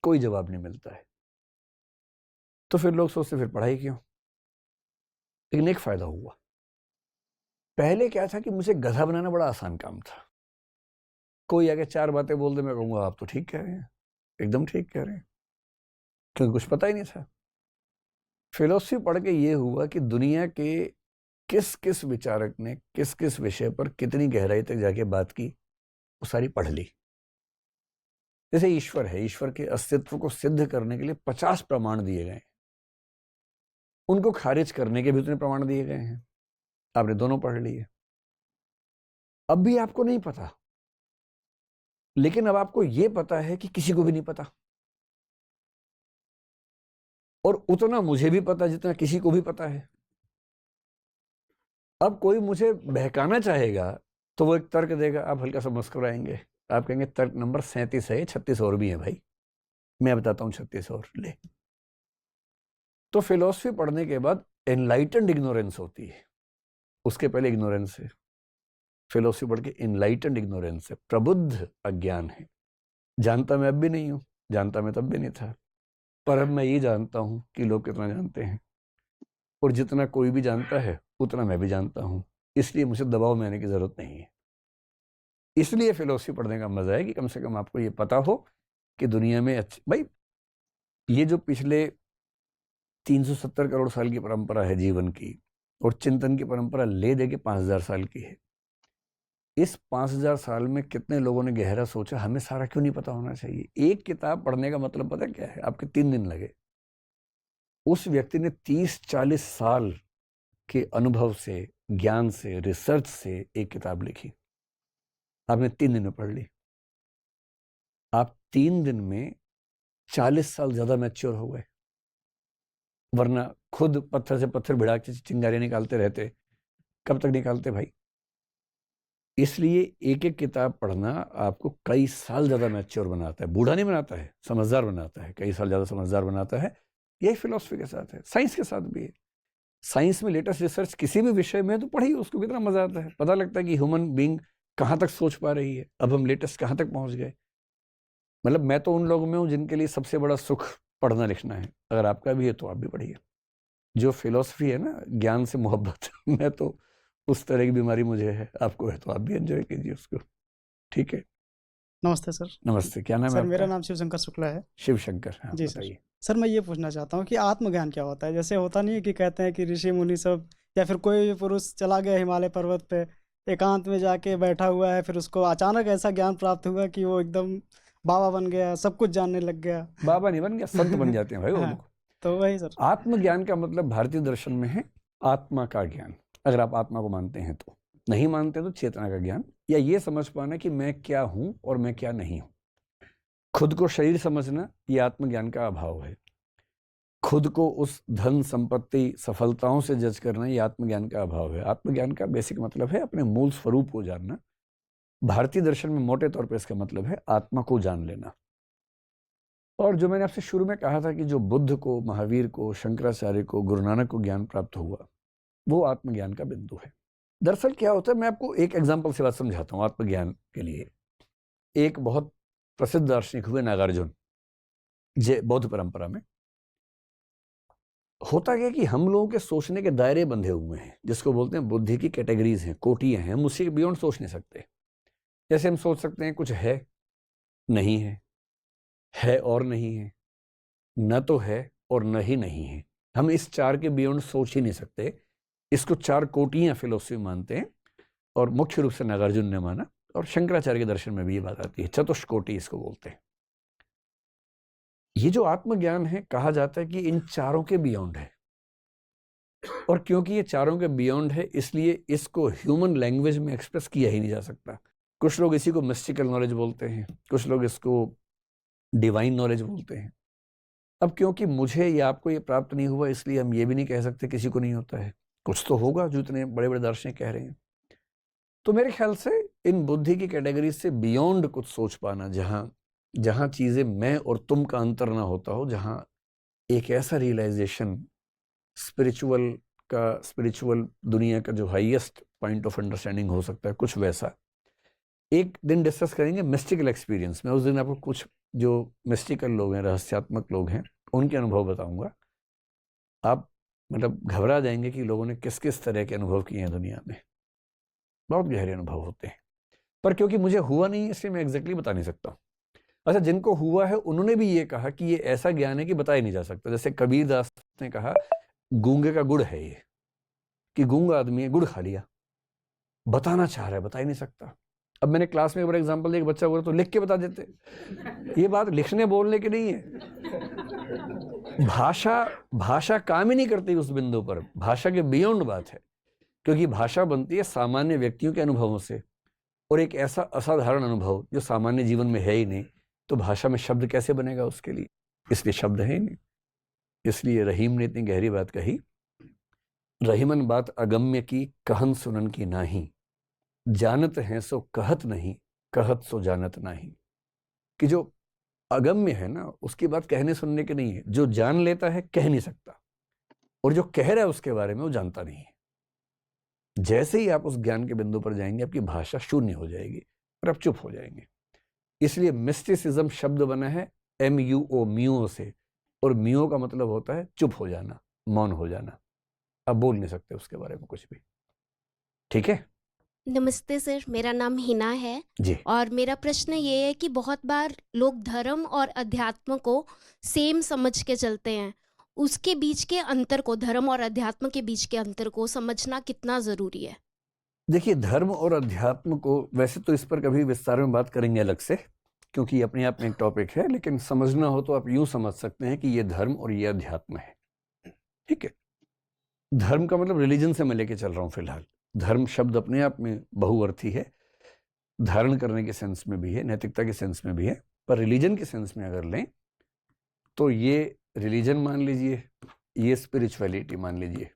कोई जवाब नहीं मिलता है। तो फिर लोग सोचते फिर पढ़ाई क्यों। लेकिन एक फायदा हुआ। पहले क्या था कि मुझे गधा बनाना बड़ा आसान काम था। कोई आगे चार बातें बोल दे, मैं कहूँगा आप तो ठीक कह रहे हैं, एकदम ठीक कह रहे हैं, क्योंकि कुछ पता ही नहीं था। फिलोसफी पढ़ के ये हुआ कि दुनिया के किस किस विचारक ने किस किस विषय पर कितनी गहराई तक जाके बात की, वो सारी पढ़ ली। जैसे ईश्वर है, ईश्वर के अस्तित्व को सिद्ध करने के लिए 50 प्रमाण दिए गए, उनको खारिज करने के भी उतने प्रमाण दिए गए हैं। आपने दोनों पढ़ लिए। अब भी आपको नहीं पता, लेकिन अब आपको यह पता है कि किसी को भी नहीं पता, और उतना मुझे भी पता जितना किसी को भी पता है। अब कोई मुझे बहकाना चाहेगा तो वो एक तर्क देगा, आप हल्का सा मुस्कुराएंगे, आप कहेंगे तर्क नंबर 37 है, 36 और भी है भाई, मैं बताता हूँ 36 और ले। तो फिलॉसफी पढ़ने के बाद एनलाइटेंड इग्नोरेंस होती है, उसके पहले इग्नोरेंस है। फिलॉसफी पढ़ के एनलाइटेंड इग्नोरेंस है, प्रबुद्ध अज्ञान है। जानता मैं अब भी नहीं हूं, जानता मैं तब भी नहीं था, पर अब मैं ये जानता हूं कि लोग कितना जानते हैं, और जितना कोई भी जानता है उतना मैं भी जानता हूं। इसलिए मुझे दबाव में आने की जरूरत नहीं है। इसलिए फिलॉसफी पढ़ने का मजा है कि कम से कम आपको ये पता हो कि दुनिया में भाई, ये जो पिछले 370 करोड़ साल की परंपरा है जीवन की, और चिंतन की परंपरा ले दे के 5000 साल की है। इस 5000 साल में कितने लोगों ने गहरा सोचा, हमें सारा क्यों नहीं पता होना चाहिए? एक किताब पढ़ने का मतलब पता क्या है? आपके 3 दिन लगे। उस व्यक्ति ने 30-40 साल के अनुभव से, ज्ञान से, रिसर्च से एक किताब लिखी। आपने 3 दिन में पढ़ ली। आप 3 दिन में 40 साल ज्यादा मैच्योर हो गए, वरना खुद पत्थर से पत्थर भिड़ा के चिंगारी निकालते रहते। कब तक निकालते भाई? इसलिए एक एक किताब पढ़ना आपको कई साल ज्यादा मैच्योर बनाता है। बूढ़ा नहीं बनाता है, समझदार बनाता है, कई साल ज्यादा समझदार बनाता है। यही फिलॉसफी के साथ है, साइंस के साथ भी है। साइंस में लेटेस्ट रिसर्च किसी भी विषय में तो पढ़िए, उसको कितना मजा आता है। पता लगता है कि ह्यूमन बीइंग कहाँ तक सोच पा रही है, अब हम लेटेस्ट कहाँ तक पहुंच गए। मतलब मैं तो उन लोगों में हूँ जिनके लिए सबसे बड़ा सुख पढ़ना लिखना है। अगर आपका भी है तो आप भी पढ़िए। जो फिलॉसफी है ना, ज्ञान से मोहब्बत, मैं तो उस तरह की बीमारी मुझे है। आपको है तो आप भी एंजॉय कीजिए उसको। ठीक है, नमस्ते सर। नमस्ते। क्या नाम है सर मेरा आपका? नाम शिवशंकर शुक्ला है। शिव शंकर। हाँ, जी सर। बताइए। सर मैं ये पूछना चाहता हूँ कि आत्मज्ञान क्या होता है? जैसे होता नहीं है कि कहते हैं कि ऋषि मुनि सब या फिर कोई भी पुरुष चला गया हिमालय पर्वत पे, एकांत में जाके बैठा हुआ है, फिर उसको अचानक ऐसा ज्ञान प्राप्त हुआ कि वो एकदम बाबा बन गया, सब कुछ जानने लग गया। बाबा नहीं बन गया, संत बन जाते हैं भाई वो हाँ, लोग। तो वही सर। आत्मज्ञान का मतलब भारतीय दर्शन में है आत्मा का ज्ञान। अगर आप आत्मा को मानते हैं तो, नहीं मानते तो चेतना का ज्ञान, या ये समझ पाना कि मैं क्या हूं और मैं क्या नहीं हूं। खुद को शरीर समझना, ये आत्मज्ञान का अभाव है। खुद को उस धन संपत्ति सफलताओं से जज करना, ये आत्मज्ञान का अभाव है। आत्मज्ञान का बेसिक मतलब है अपने मूल स्वरूप को जानना। भारतीय दर्शन में मोटे तौर पर इसका मतलब है आत्मा को जान लेना। और जो मैंने आपसे शुरू में कहा था कि जो बुद्ध को, महावीर को, शंकराचार्य को, गुरु नानक को ज्ञान प्राप्त हुआ, वो आत्मज्ञान का बिंदु है। दरअसल क्या होता है, मैं आपको एक एग्जाम्पल से बात समझाता हूँ आत्मज्ञान के लिए। एक बहुत प्रसिद्ध दार्शनिक हुए नागार्जुन, बौद्ध परंपरा में। होता क्या कि हम लोगों के सोचने के दायरे बंधे हुए हैं, जिसको बोलते हैं बुद्धि की कैटेगरीज हैं, कोटियां हैं। हम उससे बियॉन्ड सोच नहीं सकते। जैसे हम सोच सकते हैं कुछ है, नहीं है और नहीं है, न तो है और न ही नहीं है। हम इस 4 के बियॉन्ड सोच ही नहीं सकते। इसको 4 कोटियां फिलोसफी मानते हैं, और मुख्य रूप से नागार्जुन ने माना, और शंकराचार्य के दर्शन में भी ये बात आती है। चतुष्कोटि इसको बोलते हैं। ये जो आत्मज्ञान है, कहा जाता है कि इन 4 के बियॉन्ड है। और क्योंकि ये 4 के बियॉन्ड है, इसलिए इसको ह्यूमन लैंग्वेज में एक्सप्रेस किया ही नहीं जा सकता। कुछ लोग इसी को मिस्टिकल नॉलेज बोलते हैं, कुछ लोग इसको डिवाइन नॉलेज बोलते हैं। अब क्योंकि मुझे या आपको ये प्राप्त नहीं हुआ, इसलिए हम ये भी नहीं कह सकते किसी को नहीं होता है। कुछ तो होगा जो इतने बड़े बड़े दार्शनिक कह रहे हैं। तो मेरे ख्याल से इन बुद्धि की कैटेगरी से बियॉन्ड कुछ सोच पाना, जहां चीजें मैं और तुम का अंतर ना होता हो, जहां एक ऐसा रियलाइजेशन स्पिरिचुअल दुनिया का जो हाईएस्ट पॉइंट ऑफ अंडरस्टैंडिंग हो सकता है, कुछ वैसा। एक दिन डिस्कस करेंगे मिस्टिकल एक्सपीरियंस में। उस दिन आपको कुछ जो मिस्टिकल लोग हैं, रहस्यात्मक लोग हैं, उनके अनुभव बताऊंगा। आप मतलब घबरा जाएंगे कि लोगों ने किस किस तरह के अनुभव किए हैं दुनिया में। बहुत गहरे अनुभव होते हैं, पर क्योंकि मुझे हुआ नहीं इसलिए मैं एग्जैक्टली बता नहीं सकता। अच्छा, जिनको हुआ है उन्होंने भी ये कहा कि ये ऐसा ज्ञान है कि बताया नहीं जा सकता। जैसे कबीर दास ने कहा गूंगे का गुड़ है ये, कि गूंगा आदमी है, गुड़ खा लिया, बताना चाह रहा है, बता ही नहीं सकता। अब मैंने क्लास में एक एग्जाम्पल दिया, एक बच्चा बोला तो लिख के बता देते। ये बात लिखने बोलने की नहीं है। भाषा काम ही नहीं करती उस बिंदु पर। भाषा के बियॉन्ड बात है, क्योंकि भाषा बनती है सामान्य व्यक्तियों के अनुभवों से, और एक ऐसा असाधारण अनुभव जो सामान्य जीवन में है ही नहीं, तो भाषा में शब्द कैसे बनेगा उसके लिए? इसलिए शब्द है ही नहीं। इसलिए रहीम ने इतनी गहरी बात कही, रहीमन बात अगम्य की, कहन सुनन की नाही, जानत हैं सो कहत नहीं, कहत सो जानत नहीं। कि जो अगम्य है ना, उसकी बात कहने सुनने की नहीं है। जो जान लेता है कह नहीं सकता, और जो कह रहा है उसके बारे में वो जानता नहीं है। जैसे ही आप उस ज्ञान के बिंदु पर जाएंगे, आपकी भाषा शून्य हो जाएगी और आप चुप हो जाएंगे। इसलिए मिस्टिसिज्म शब्द बना है MUO, म्यूओ से, और म्यूओ का मतलब होता है चुप हो जाना, मौन हो जाना। आप बोल नहीं सकते उसके बारे में कुछ भी। ठीक है? नमस्ते सर, मेरा नाम हिना है जी। और मेरा प्रश्न ये है कि बहुत बार लोग धर्म और अध्यात्म को सेम समझ के चलते हैं। उसके बीच के अंतर को, धर्म और अध्यात्म के बीच के अंतर को समझना कितना ज़रूरी है? देखिए, धर्म और अध्यात्म को वैसे तो इस पर कभी विस्तार में बात करेंगे अलग से, क्योंकि ये अपने आप में एक टॉपिक है, लेकिन समझना हो तो आप यूं समझ सकते हैं कि ये धर्म और ये अध्यात्म है। ठीक है, धर्म का मतलब रिलीजन से मैं लेके चल रहा हूं फिलहाल। धर्म शब्द अपने आप में बहुअर्थी है, धारण करने के सेंस में भी है, नैतिकता के सेंस में भी है, पर रिलीजन के सेंस में अगर लें तो ये रिलीजन मान लीजिए, ये स्पिरिचुअलिटी मान लीजिए,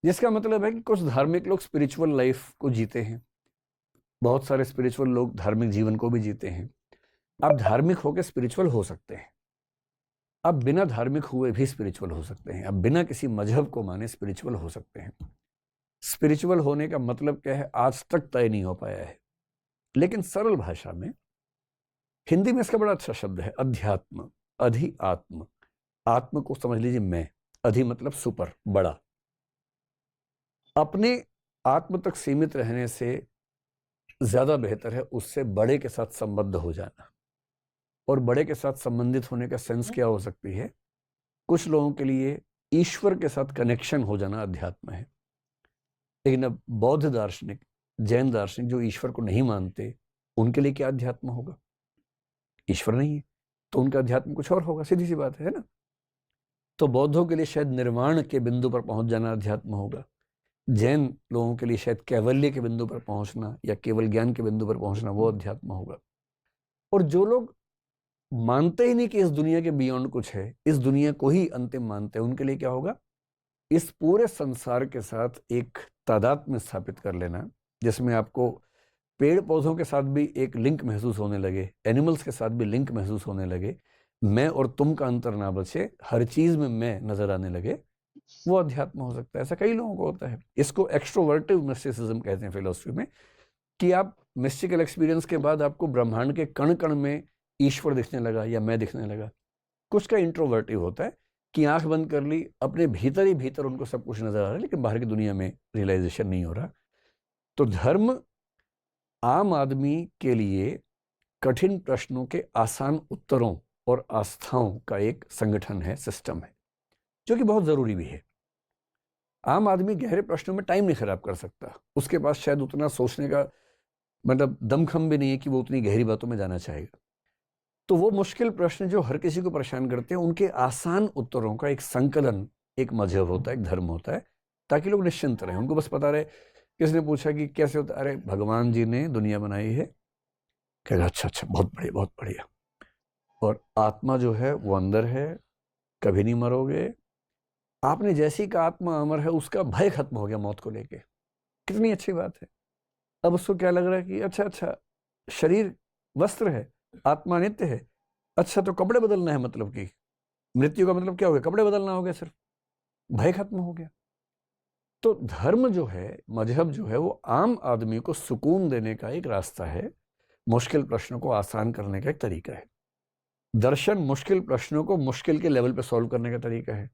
जिसका मतलब है कि कुछ धार्मिक लोग स्पिरिचुअल लाइफ को जीते हैं, बहुत सारे स्पिरिचुअल लोग धार्मिक जीवन को भी जीते हैं। आप धार्मिक होकर स्पिरिचुअल हो सकते हैं, आप बिना धार्मिक हुए भी स्पिरिचुअल हो सकते हैं, आप बिना किसी मजहब को माने स्पिरिचुअल हो सकते हैं। स्पिरिचुअल होने का मतलब क्या है, आज तक तय नहीं हो पाया है, लेकिन सरल भाषा में, हिंदी में इसका बड़ा अच्छा शब्द है अध्यात्म, अधि आत्म। आत्म को समझ लीजिए मैं, अधि मतलब सुपर, बड़ा। अपने आत्म तक सीमित रहने से ज्यादा बेहतर है उससे बड़े के साथ संबद्ध हो जाना। और बड़े के साथ संबंधित होने का सेंस क्या हो सकती है, कुछ लोगों के लिए ईश्वर के साथ कनेक्शन हो जाना अध्यात्म है। लेकिन अब बौद्ध दार्शनिक, जैन दार्शनिक जो ईश्वर को नहीं मानते, उनके लिए क्या अध्यात्म होगा? ईश्वर नहीं है तो उनका अध्यात्म कुछ और होगा, सीधी सी बात है ना। तो बौद्धों के लिए शायद निर्वाण के बिंदु पर पहुंच जाना अध्यात्म होगा, जैन लोगों के लिए शायद कैवल्य के बिंदु पर पहुंचना या केवल ज्ञान के बिंदु पर पहुंचना वो अध्यात्म होगा। और जो लोग मानते ही नहीं कि इस दुनिया के बियॉन्ड कुछ है, इस दुनिया को ही अंतिम मानते हैं, उनके लिए क्या होगा? इस पूरे संसार के साथ एक तादात्म्य स्थापित कर लेना, जिसमें आपको पेड़ पौधों के साथ भी एक लिंक महसूस होने लगे, एनिमल्स के साथ भी लिंक महसूस होने लगे, मैं और तुम का अंतर ना बचे, हर चीज में मैं नजर आने लगे, वो अध्यात्म हो सकता है। ऐसा कई लोगों को होता है। इसको एक्सट्रोवर्टिव मिस्टिसिज्म कहते हैं फिलोसफी में, कि आप मिस्टिकल एक्सपीरियंस के बाद आपको ब्रह्मांड के कण कण में ईश्वर दिखने लगा या मैं दिखने लगा। कुछ का इंट्रोवर्टिव होता है कि आंख बंद कर ली, अपने भीतर ही भीतर उनको सब कुछ नजर आ रहा है, लेकिन बाहर की दुनिया में रियलाइजेशन नहीं हो रहा। तो धर्म आम आदमी के लिए कठिन प्रश्नों के आसान उत्तरों और आस्थाओं का एक संगठन है, सिस्टम है, जो कि बहुत जरूरी भी है। आम आदमी गहरे प्रश्नों में टाइम नहीं खराब कर सकता, उसके पास शायद उतना सोचने का मतलब दमखम भी नहीं है कि वो उतनी गहरी बातों में जाना चाहेगा। तो वो मुश्किल प्रश्न जो हर किसी को परेशान करते हैं, उनके आसान उत्तरों का एक संकलन एक मजहब होता है, एक धर्म होता है, ताकि लोग निश्चिंत रहें। उनको बस पता रहे, किसने पूछा कि कैसे होता है, अरे भगवान जी ने दुनिया बनाई है, कहेगा अच्छा अच्छा, बहुत बढ़िया बहुत बढ़िया। और आत्मा जो है वो अंदर है, कभी नहीं मरोगे। आपने जैसी का आत्मा अमर है, उसका भय खत्म हो गया मौत को लेके। कितनी अच्छी बात है। अब उसको क्या लग रहा है कि अच्छा अच्छा, शरीर वस्त्र है, आत्मा नित्य है, अच्छा तो कपड़े बदलना है, मतलब कि मृत्यु का मतलब क्या हो गया? कपड़े बदलना हो गया, सिर्फ भय खत्म हो गया। तो धर्म जो है, मजहब जो है, वो आम आदमी को सुकून देने का एक रास्ता है, मुश्किल प्रश्नों को आसान करने का एक तरीका है। दर्शन मुश्किल प्रश्नों को मुश्किल के लेवल पे सॉल्व करने का तरीका है,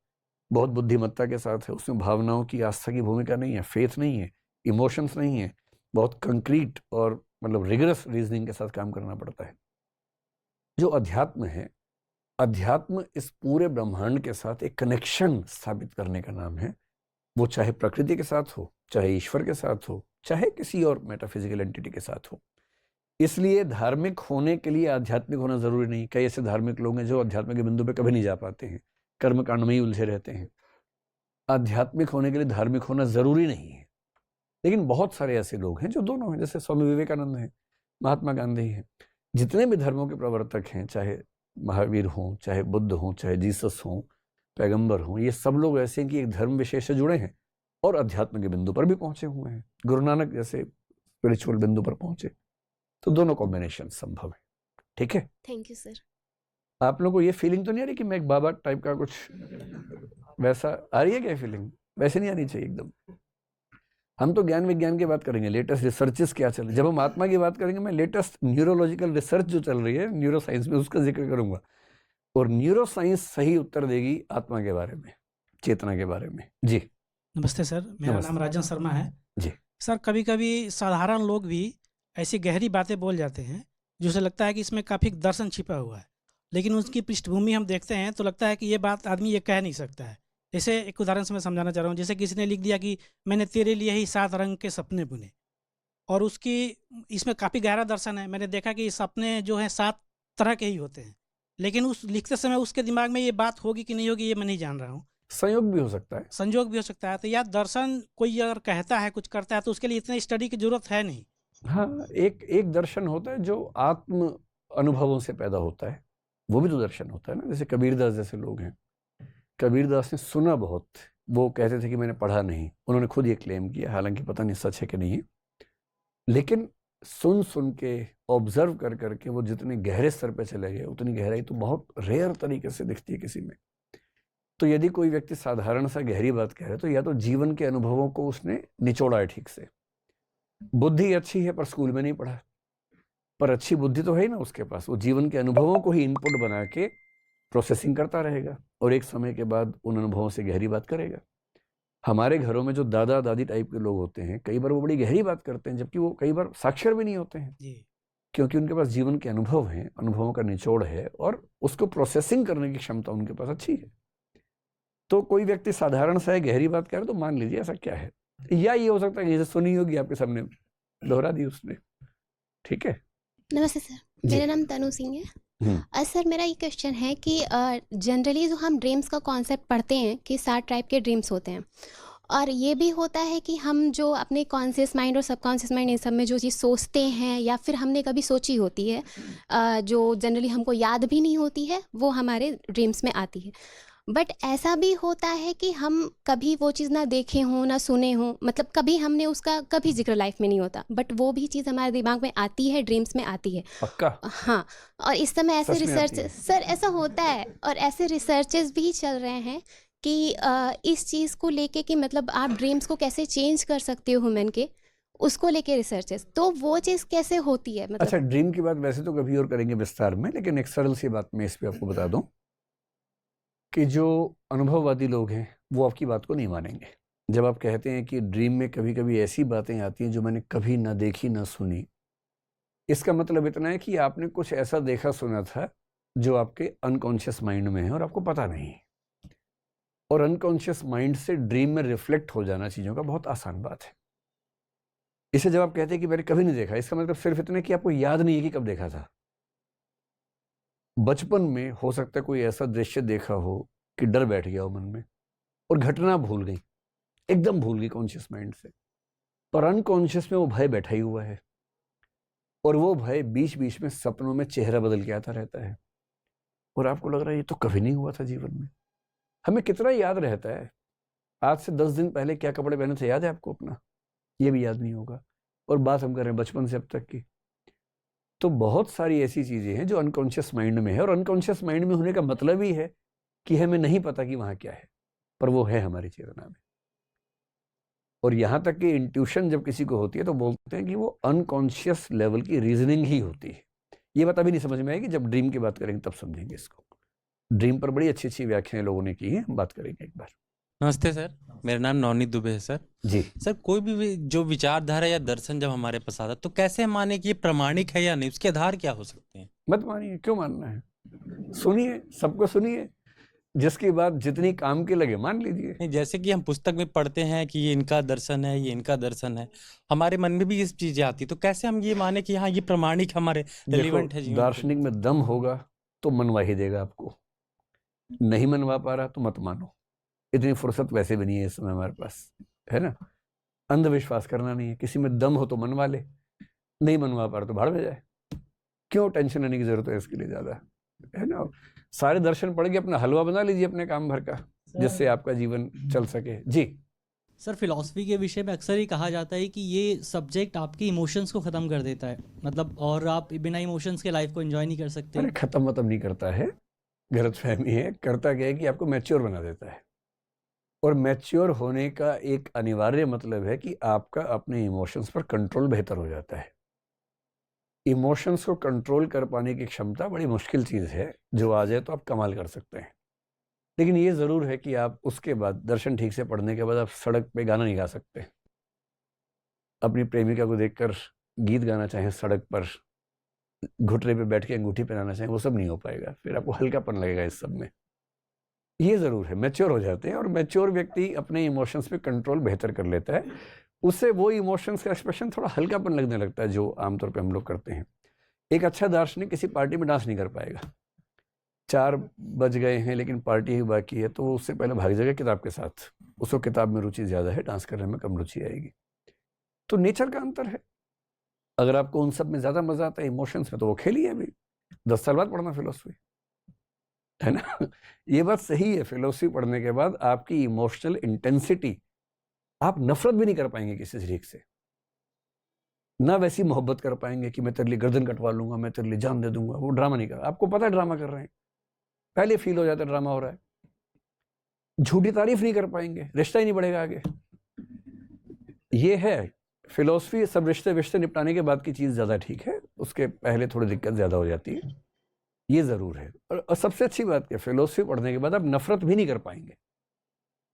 बहुत बुद्धिमत्ता के साथ है। उसमें भावनाओं की, आस्था की भूमिका नहीं है, फेथ नहीं है, इमोशंस नहीं है, बहुत कंक्रीट और मतलब रिगरस रीजनिंग के साथ काम करना पड़ता है। जो अध्यात्म है, अध्यात्म इस पूरे ब्रह्मांड के साथ एक कनेक्शन स्थापित करने का नाम है। वो चाहे प्रकृति के साथ हो, चाहे ईश्वर के साथ हो, चाहे किसी और मेटाफिजिकल एंटिटी के साथ हो। इसलिए धार्मिक होने के लिए आध्यात्मिक होना जरूरी नहीं। कई ऐसे धार्मिक लोग हैं जो अध्यात्म के बिंदु पे कभी नहीं जा पाते हैं, कर्म कांड में ही उलझे रहते हैं। आध्यात्मिक होने के लिए धार्मिक होना जरूरी नहीं है, लेकिन बहुत सारे ऐसे लोग हैं जो दोनों हैं, जैसे स्वामी विवेकानंद हैं, महात्मा गांधी हैं। जितने भी धर्मों के प्रवर्तक हैं, चाहे महावीर हों, चाहे बुद्ध हों, चाहे जीसस हों, पैगंबर हों, ये सब लोग ऐसे हैं कि एक धर्म विशेष से जुड़े हैं और अध्यात्म के बिंदु पर भी पहुंचे हुए हैं। गुरु नानक जैसे स्पिरिचुअल बिंदु पर पहुंचे। तो दोनों कॉम्बिनेशन संभव है। ठीक है, थैंक यू सर। आप लोगों को ये फीलिंग तो नहीं आ रही कि मैं एक बाबा टाइप का कुछ वैसा आ रही है क्या फीलिंग? वैसे नहीं आनी चाहिए एकदम। हम तो ज्ञान विज्ञान की बात करेंगे, लेटेस्ट रिसर्चेस क्या चल रही है। जब हम आत्मा की बात करेंगे, मैं लेटेस्ट न्यूरोलॉजिकल रिसर्च जो चल रही है न्यूरो साइंस में, उसका जिक्र करूंगा। और न्यूरो साइंस सही उत्तर देगी आत्मा के बारे में, चेतना के बारे में। जी नमस्ते सर, मेरा नमस्ते। नाम राजन शर्मा है जी। सर। कभी कभी साधारण लोग भी ऐसी गहरी बातें बोल जाते हैं जिसे लगता है कि इसमें काफ़ी दर्शन छिपा हुआ है, लेकिन उसकी पृष्ठभूमि हम देखते हैं तो लगता है कि ये बात आदमी ये कह नहीं सकता है। जैसे एक उदाहरण से मैं समझाना चाह रहा हूँ, जैसे किसी ने लिख दिया कि मैंने तेरे लिए ही 7 रंग के सपने बुने, और उसकी इसमें काफ़ी गहरा दर्शन है। मैंने देखा कि सपने जो हैं 7 तरह के ही होते हैं, लेकिन उस लिखते समय उसके दिमाग में ये बात होगी कि नहीं होगी ये मैं नहीं जान रहा हूँ। संयोग भी हो सकता है। संजोग भी हो सकता है। तो या दर्शन कोई अगर कहता है, कुछ करता है, तो उसके लिए इतनी स्टडी की ज़रूरत है नहीं। हाँ, एक दर्शन होता है जो आत्म अनुभवों से पैदा होता है, वो भी तो दर्शन होता है ना। जैसे कबीरदास जैसे लोग हैं, कबीरदास ने सुना बहुत, वो कहते थे कि मैंने पढ़ा नहीं, उन्होंने खुद ये क्लेम किया, हालांकि पता नहीं सच है कि नहीं है, लेकिन सुन सुन के ऑब्जर्व कर करके वो जितने गहरे स्तर पे चले गए, उतनी गहराई तो बहुत रेयर तरीके से दिखती है किसी में। तो यदि कोई व्यक्ति साधारण सा गहरी बात कह रहा है तो या तो जीवन के अनुभवों को उसने निचोड़ा है ठीक से, बुद्धि अच्छी है पर स्कूल में नहीं पढ़ा, पर अच्छी बुद्धि तो है ही ना उसके पास, वो जीवन के अनुभवों को ही इनपुट बना के प्रोसेसिंग करता रहेगा और एक समय के बाद उन अनुभवों से गहरी बात करेगा। हमारे घरों में जो दादा दादी टाइप के लोग होते हैं, कई बार वो बड़ी गहरी बात करते हैं, जबकि वो कई बार साक्षर भी नहीं होते हैं, जी। क्योंकि उनके पास जीवन के अनुभव हैं, अनुभवों का निचोड़ है और उसको प्रोसेसिंग करने की क्षमता उनके पास अच्छी है। तो कोई व्यक्ति साधारण सा है, गहरी बात करे तो मान लीजिए ऐसा क्या है, या ये हो सकता है कि जैसे सुनी होगी आपके सामने दोहरा दी उसने। ठीक है, नमस्ते सर, जी। मेरा नाम तनु सिंह है। सर मेरा ये क्वेश्चन है कि जनरली जो हम ड्रीम्स का कॉन्सेप्ट पढ़ते हैं कि 7 टाइप के ड्रीम्स होते हैं, और ये भी होता है कि हम जो अपने कॉन्शियस माइंड और सबकॉन्शियस माइंड इन सब में जो चीज़ सोचते हैं या फिर हमने कभी सोची होती है, जो जनरली हमको याद भी नहीं होती है, वो हमारे ड्रीम्स में आती है। बट ऐसा भी होता है कि हम कभी वो चीज़ ना देखे हों ना सुने हों, मतलब कभी हमने उसका कभी जिक्र लाइफ में नहीं होता, बट वो भी चीज़ हमारे दिमाग में आती है, ड्रीम्स में आती है। पक्का हाँ, और इस समय ऐसे सच में रिसर्च आती है। सर ऐसा होता है, और ऐसे रिसर्चेस भी चल रहे हैं कि इस चीज़ को लेके कि मतलब आप ड्रीम्स को कैसे चेंज कर सकते हो ह्यूमन के, उसको लेके रिसर्चेस, तो वो चीज़ कैसे होती है अच्छा, मतलब। ड्रीम की बात वैसे तो कभी और करेंगे विस्तार में, लेकिन एक सरल सी बात मैं इस पे आपको बता दूं कि जो अनुभववादी लोग हैं वो आपकी बात को नहीं मानेंगे। जब आप कहते हैं कि ड्रीम में कभी कभी ऐसी बातें आती हैं जो मैंने कभी ना देखी ना सुनी, इसका मतलब इतना है कि आपने कुछ ऐसा देखा सुना था जो आपके अनकॉन्शियस माइंड में है और आपको पता नहीं है। और अनकॉन्शियस माइंड से ड्रीम में रिफ्लेक्ट हो जाना चीज़ों का बहुत आसान बात है। इसे जब आप कहते हैं कि मैंने कभी नहीं देखा, इसका मतलब सिर्फ इतना कि आपको याद नहीं है कि कब देखा था। बचपन में हो सकता है कोई ऐसा दृश्य देखा हो कि डर बैठ गया हो मन में और घटना भूल गई, एकदम भूल गई कॉन्शियस माइंड से, पर अनकॉन्शियस में वो भय बैठा ही हुआ है और वो भय बीच बीच में सपनों में चेहरा बदल के आता रहता है और आपको लग रहा है ये तो कभी नहीं हुआ था जीवन में। हमें कितना याद रहता है, आज से 10 दिन पहले क्या कपड़े पहने थे याद है आपको अपना? ये भी याद नहीं होगा, और बात हम कर रहे हैं बचपन से अब तक की। तो बहुत सारी ऐसी चीजें हैं जो अनकॉन्शियस माइंड में है, और अनकॉन्शियस माइंड में होने का मतलब ही है कि हमें नहीं पता कि वहां क्या है, पर वो है हमारी चेतना में। और यहां तक कि इंट्यूशन जब किसी को होती है तो बोलते हैं कि वो अनकॉन्शियस लेवल की रीजनिंग ही होती है। ये बात अभी नहीं समझ में आएगी, जब ड्रीम की बात करेंगे तब समझेंगे इसको। ड्रीम पर बड़ी अच्छी अच्छी व्याख्याएं लोगों ने की है, हम बात करेंगे एक बार। नमस्ते सर, मेरा नाम नवनीत दुबे है सर। जी, सर कोई भी जो विचारधारा या दर्शन जब हमारे पास आता है तो कैसे माने कि ये प्रामाणिक है या नहीं, उसके आधार क्या हो सकते हैं? मत मानिए, क्यों मानना है? सुनिए, सबको सुनिए, जिसकी बात जितनी काम की लगे मान लीजिए। नहीं, जैसे कि हम पुस्तक में पढ़ते हैं कि ये इनका दर्शन है, ये इनका दर्शन है, हमारे मन में भी ये चीजें आती, तो कैसे हम ये माने कि हाँ ये प्रामाणिक हमारे रिलेवेंट है देखो, जीवन के? दार्शनिक में दम होगा तो मनवा ही देगा आपको, नहीं मनवा पा रहा तो मत मानो। इतनी फुर्सत वैसे भी नहीं है इस समय हमारे पास, है ना। अंधविश्वास करना नहीं है, किसी में दम हो तो मनवा ले, नहीं मनवा पा रहा तो भाड़ में जाए। क्यों टेंशन लेने की जरूरत है इसके लिए ज्यादा, है ना। सारे दर्शन पढ़ के अपना हलवा बना लीजिए अपने काम भर का, जिससे आपका जीवन चल सके। जी सर, फिलॉसफी के विषय में अक्सर ही कहा जाता है कि ये सब्जेक्ट आपके इमोशंस को ख़त्म कर देता है, मतलब और आप बिना इमोशंस के लाइफ को एंजॉय नहीं कर सकते। अरे खत्म मतलब नहीं करता है, गलतफहमी है। करता क्या है कि आपको मैच्योर बना देता है, और मैच्योर होने का एक अनिवार्य मतलब है कि आपका अपने इमोशंस पर कंट्रोल बेहतर हो जाता है। इमोशंस को कंट्रोल कर पाने की क्षमता बड़ी मुश्किल चीज़ है, जो आ जाए तो आप कमाल कर सकते हैं। लेकिन ये ज़रूर है कि आप उसके बाद दर्शन ठीक से पढ़ने के बाद आप सड़क पे गाना नहीं गा सकते। अपनी प्रेमिका को देखकर गीत गाना चाहें सड़क पर, घुटने पे बैठ के अंगूठी पहनाना चाहें, वो सब नहीं हो पाएगा। फिर आपको हल्कापन लगेगा इस सब में। ये ज़रूर है, मैच्योर हो जाते हैं, और मैच्योर व्यक्ति अपने इमोशंस पे कंट्रोल बेहतर कर लेता है। उससे वो इमोशंस का एक्सप्रेशन थोड़ा हल्कापन लगने लगता है, जो आमतौर पे हम लोग करते हैं। एक अच्छा दार्शनिक किसी पार्टी में डांस नहीं कर पाएगा। 4 बज गए हैं लेकिन पार्टी ही बाकी है, तो वो उससे पहले भाग जाएगा किताब के साथ। उसको किताब में रुचि ज़्यादा है, डांस करने में कम रुचि आएगी। तो नेचर का अंतर है। अगर आपको उन सब में ज़्यादा मज़ा आता है इमोशंस में, तो वो खेलिए अभी, 10 साल बाद पढ़ना फिलोसफी, है ना। ये बात सही है, फिलोसफी पढ़ने के बाद आपकी इमोशनल इंटेंसिटी, आप नफरत भी नहीं कर पाएंगे किसी शरीक से, ना वैसी मोहब्बत कर पाएंगे कि मैं तेरे लिए गर्दन कटवा लूंगा, मैं तेरे लिए जान दे दूंगा। वो ड्रामा नहीं कर, आपको पता है ड्रामा कर रहे हैं, पहले फील हो जाता है ड्रामा हो रहा है। झूठी तारीफ नहीं कर पाएंगे, रिश्ता ही नहीं बढ़ेगा आगे। ये है फिलोसफी। सब रिश्ते विश्ते निपटाने के बाद की चीज़ ज़्यादा ठीक है, उसके पहले थोड़ी दिक्कत ज़्यादा हो जाती है, ये ज़रूर है। और सबसे अच्छी बात क्या, फिलोसफी पढ़ने के बाद आप नफरत भी नहीं कर पाएंगे।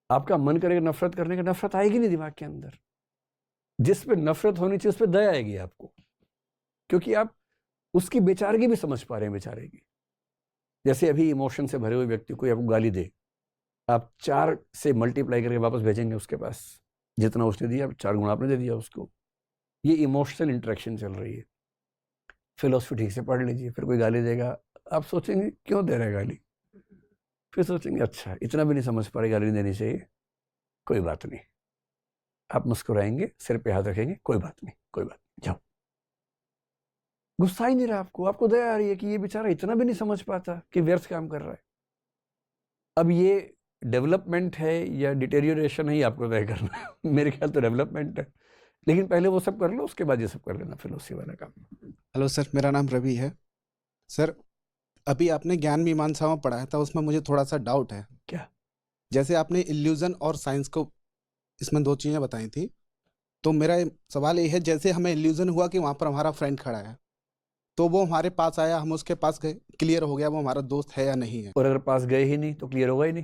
आपका मन करेगा नफरत करने का, नफरत आएगी नहीं दिमाग के अंदर। जिस पे नफरत होनी चाहिए उस पर दया आएगी आपको, क्योंकि आप उसकी बेचारगी भी समझ पा रहे हैं, बेचारे की। जैसे अभी इमोशन से भरे हुए व्यक्ति को आपको गाली दे, आप 4 से मल्टीप्लाई करके वापस भेजेंगे उसके पास, जितना उसने दिया 4 गुना आपने दे दिया उसको। ये इमोशनल इंटरेक्शन चल रही है। फिलोसफी ठीक से पढ़ लीजिए, फिर कोई गाली देगा, आप सोचेंगे क्यों दे रहा है गाली, फिर सोचेंगे अच्छा इतना भी नहीं समझ पा रहे, गाली नहीं देनी चाहिए, कोई बात नहीं। आप मुस्कुराएंगे, सिर पे हाथ रखेंगे, कोई बात नहीं, कोई बात नहीं, जाओ। गुस्सा ही नहीं रहा आपको, आपको दया आ रही है कि ये बेचारा इतना भी नहीं समझ पाता कि व्यर्थ काम कर रहा है। अब ये डेवलपमेंट है या डिटेरियोरेशन है, ये आपको तय करना है। मेरे ख्याल तो डेवलपमेंट है, लेकिन पहले वो सब कर लो, उसके बाद ये सब कर लेना फिलोसफी वाला काम। हेलो सर, मेरा नाम रवि है। सर, अभी आपने ज्ञान मीमांसाओं पढ़ाया था, उसमें मुझे थोड़ा सा डाउट है। क्या? जैसे आपने इल्यूजन और साइंस को इसमें 2 चीज़ें बताई थी, तो मेरा सवाल ये है, जैसे हमें इल्यूजन हुआ कि वहाँ पर हमारा फ्रेंड खड़ा है, तो वो हमारे पास आया, हम उसके पास गए, क्लियर हो गया वो हमारा दोस्त है या नहीं है। और अगर पास गए ही नहीं तो क्लियर होगा ही नहीं,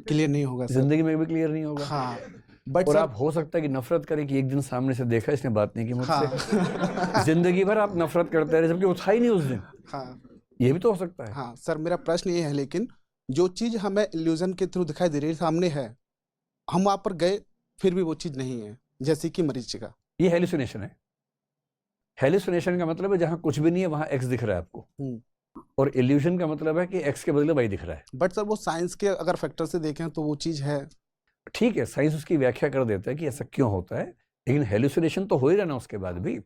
क्लियर नहीं होगा सर। जिंदगी में भी क्लियर नहीं होगा। हाँ, बट और सर, आप हो सकता है कि नफरत करें कि एक दिन सामने से देखा, इसने बात नहीं की मुझसे। हाँ जिंदगी भर आप नफरत करते रहे, जबकि उठा ही नहीं उस दिन। हाँ ये भी तो हो सकता है। हाँ सर, मेरा प्रश्न ये है, लेकिन जो चीज़ हमें इल्यूजन के थ्रू दिखाई दे रही है, सामने है, हम वहाँ पर गए फिर भी वो चीज़ नहीं है, जैसे कि मरीचिका। ये हेलुसिनेशन है। हेलुसिनेशन का मतलब है जहां कुछ भी नहीं है वहां एक्स दिख रहा है आपको, और इल्यूजन का मतलब है कि एक्स के बदले वाई दिख रहा है। बट सर, वो साइंस के अगर फैक्टर से देखें तो वो चीज़ है। ठीक है, साइंस उसकी व्याख्या कर देता है कि ऐसा क्यों होता है, लेकिन हेलुसिनेशन तो हो ही रहना उसके बाद भी।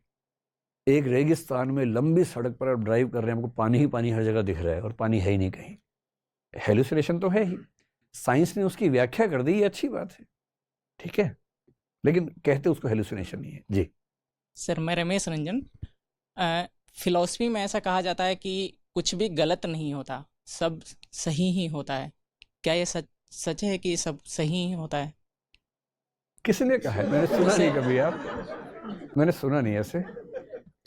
एक रेगिस्तान में लंबी सड़क पर आप ड्राइव कर रहे हैं, आपको पानी ही पानी हर जगह दिख रहा है और पानी है ही नहीं कहीं, हेलुसिनेशन तो है ही। साइंस ने उसकी व्याख्या कर दी, ये अच्छी बात है, ठीक है, लेकिन कहते उसको हेलुसिनेशन नहीं है। जी सर, मैं रमेश रंजन। फिलॉसफी में ऐसा कहा जाता है कि कुछ भी गलत नहीं होता, सब सही ही होता है। क्या ये सच है कि सब सही ही होता है? किसने कहा है? मैंने सुना नहीं कभी यार, मैंने सुना नहीं ऐसे।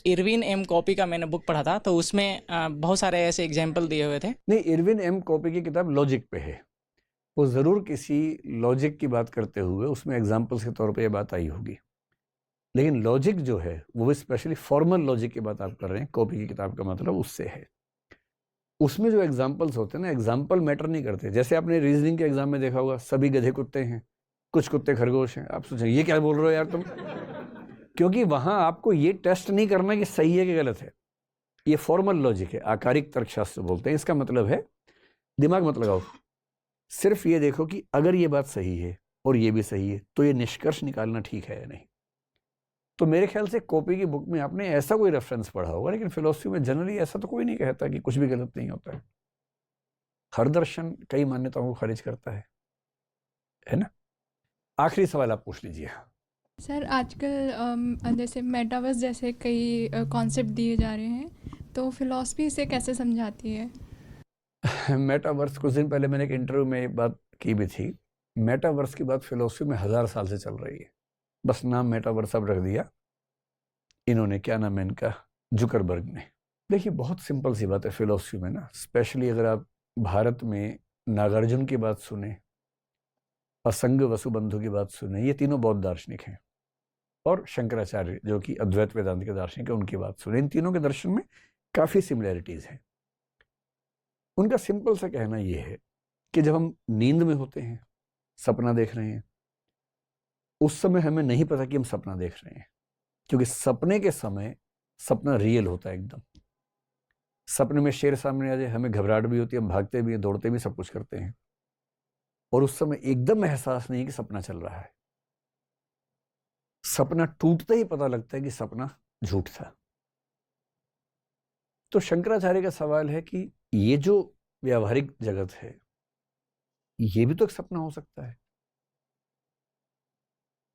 इरविन एम कॉपी का मैंने बुक पढ़ा था, तो उसमें बहुत सारे ऐसे एग्जाम्पल दिए हुए थे। नहीं, इरविन एम कॉपी की किताब लॉजिक पे है, वो ज़रूर किसी लॉजिक की बात करते हुए उसमें एग्जाम्पल्स के तौर पे ये बात आई होगी, लेकिन लॉजिक जो है वो स्पेशली फॉर्मल लॉजिक की बात आप कर रहे हैं, कॉपी की किताब का मतलब उससे है। उसमें जो एग्जाम्पल्स होते हैं ना, एग्जाम्पल मैटर नहीं करते। जैसे आपने रीजनिंग के एग्जाम में देखा होगा, सभी गधे कुत्ते हैं, कुछ कुत्ते खरगोश हैं। आप सोचें ये क्या बोल रहे हो यार तुम, क्योंकि वहां आपको ये टेस्ट नहीं करना कि सही है कि गलत है। ये फॉर्मल लॉजिक है, आकारिक तर्कशास्त्र बोलते हैं। इसका मतलब है दिमाग मत लगाओ, सिर्फ ये देखो कि अगर ये बात सही है और ये भी सही है तो ये निष्कर्ष निकालना ठीक है या नहीं। तो मेरे ख्याल से कॉपी की बुक में आपने ऐसा कोई रेफरेंस पढ़ा होगा, लेकिन फिलोसफी में जनरली ऐसा तो कोई नहीं कहता कि कुछ भी गलत नहीं होता है। हर दर्शन कई मान्यताओं को खारिज करता है ना। आखिरी सवाल आप पूछ लीजिए। सर, आजकल जैसे मेटावर्स जैसे कई कॉन्सेप्ट दिए जा रहे हैं, तो फिलॉसफी इसे कैसे समझाती है? मेटावर्स, कुछ दिन पहले मैंने एक इंटरव्यू में ये बात की भी थी। मेटावर्स की बात फिलोसफी में 1000 साल से चल रही है, बस नाम मेटावर्स अब रख दिया इन्होंने, क्या नाम है इनका, जुकरबर्ग ने। देखिए बहुत सिंपल सी बात है फिलोसफी में ना, स्पेशली अगर आप भारत में नागार्जुन की बात सुने, असंग वसुबंधु की बात सुने, ये तीनों बौद्ध दार्शनिक हैं, और शंकराचार्य जो कि अद्वैत वेदांत के दार्शनिक है, उनकी बात सुने। इन तीनों के दर्शन में काफ़ी सिमिलैरिटीज़ हैं। उनका सिंपल सा कहना ये है कि जब हम नींद में होते हैं, सपना देख रहे हैं, उस समय हमें नहीं पता कि हम सपना देख रहे हैं, क्योंकि सपने के समय सपना रियल होता है एकदम। सपने में शेर सामने आ जाए, हमें घबराहट भी होती है, हम भागते भी हैं, दौड़ते भी, सब कुछ करते हैं, और उस समय एकदम एहसास नहीं कि सपना चल रहा है। सपना टूटते ही पता लगता है कि सपना झूठ था। तो शंकराचार्य का सवाल है कि ये जो व्यावहारिक जगत है, ये भी तो एक सपना हो सकता है,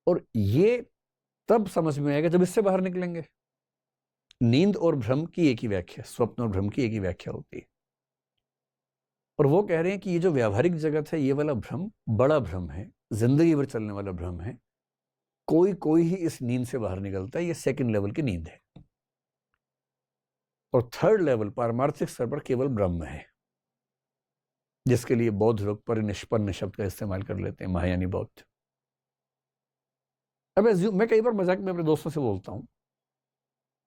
और ये तब समझ में आएगा जब इससे बाहर निकलेंगे। नींद और भ्रम की एक ही व्याख्या, स्वप्न और भ्रम की एक ही व्याख्या होती है। और वो कह रहे हैं कि ये जो व्यावहारिक जगत है, ये वाला भ्रम बड़ा भ्रम है, जिंदगी भर चलने वाला भ्रम है। कोई कोई ही इस नींद से बाहर निकलता है, ये सेकंड लेवल की नींद है। और थर्ड लेवल पारमार्थिक स्तर पर केवल ब्रह्म है, जिसके लिए बौद्ध लोग परिनिष्पन्न शब्द का इस्तेमाल कर लेते हैं, महायानी बौद्ध। अब मैं कई बार मजाक में अपने दोस्तों से बोलता हूं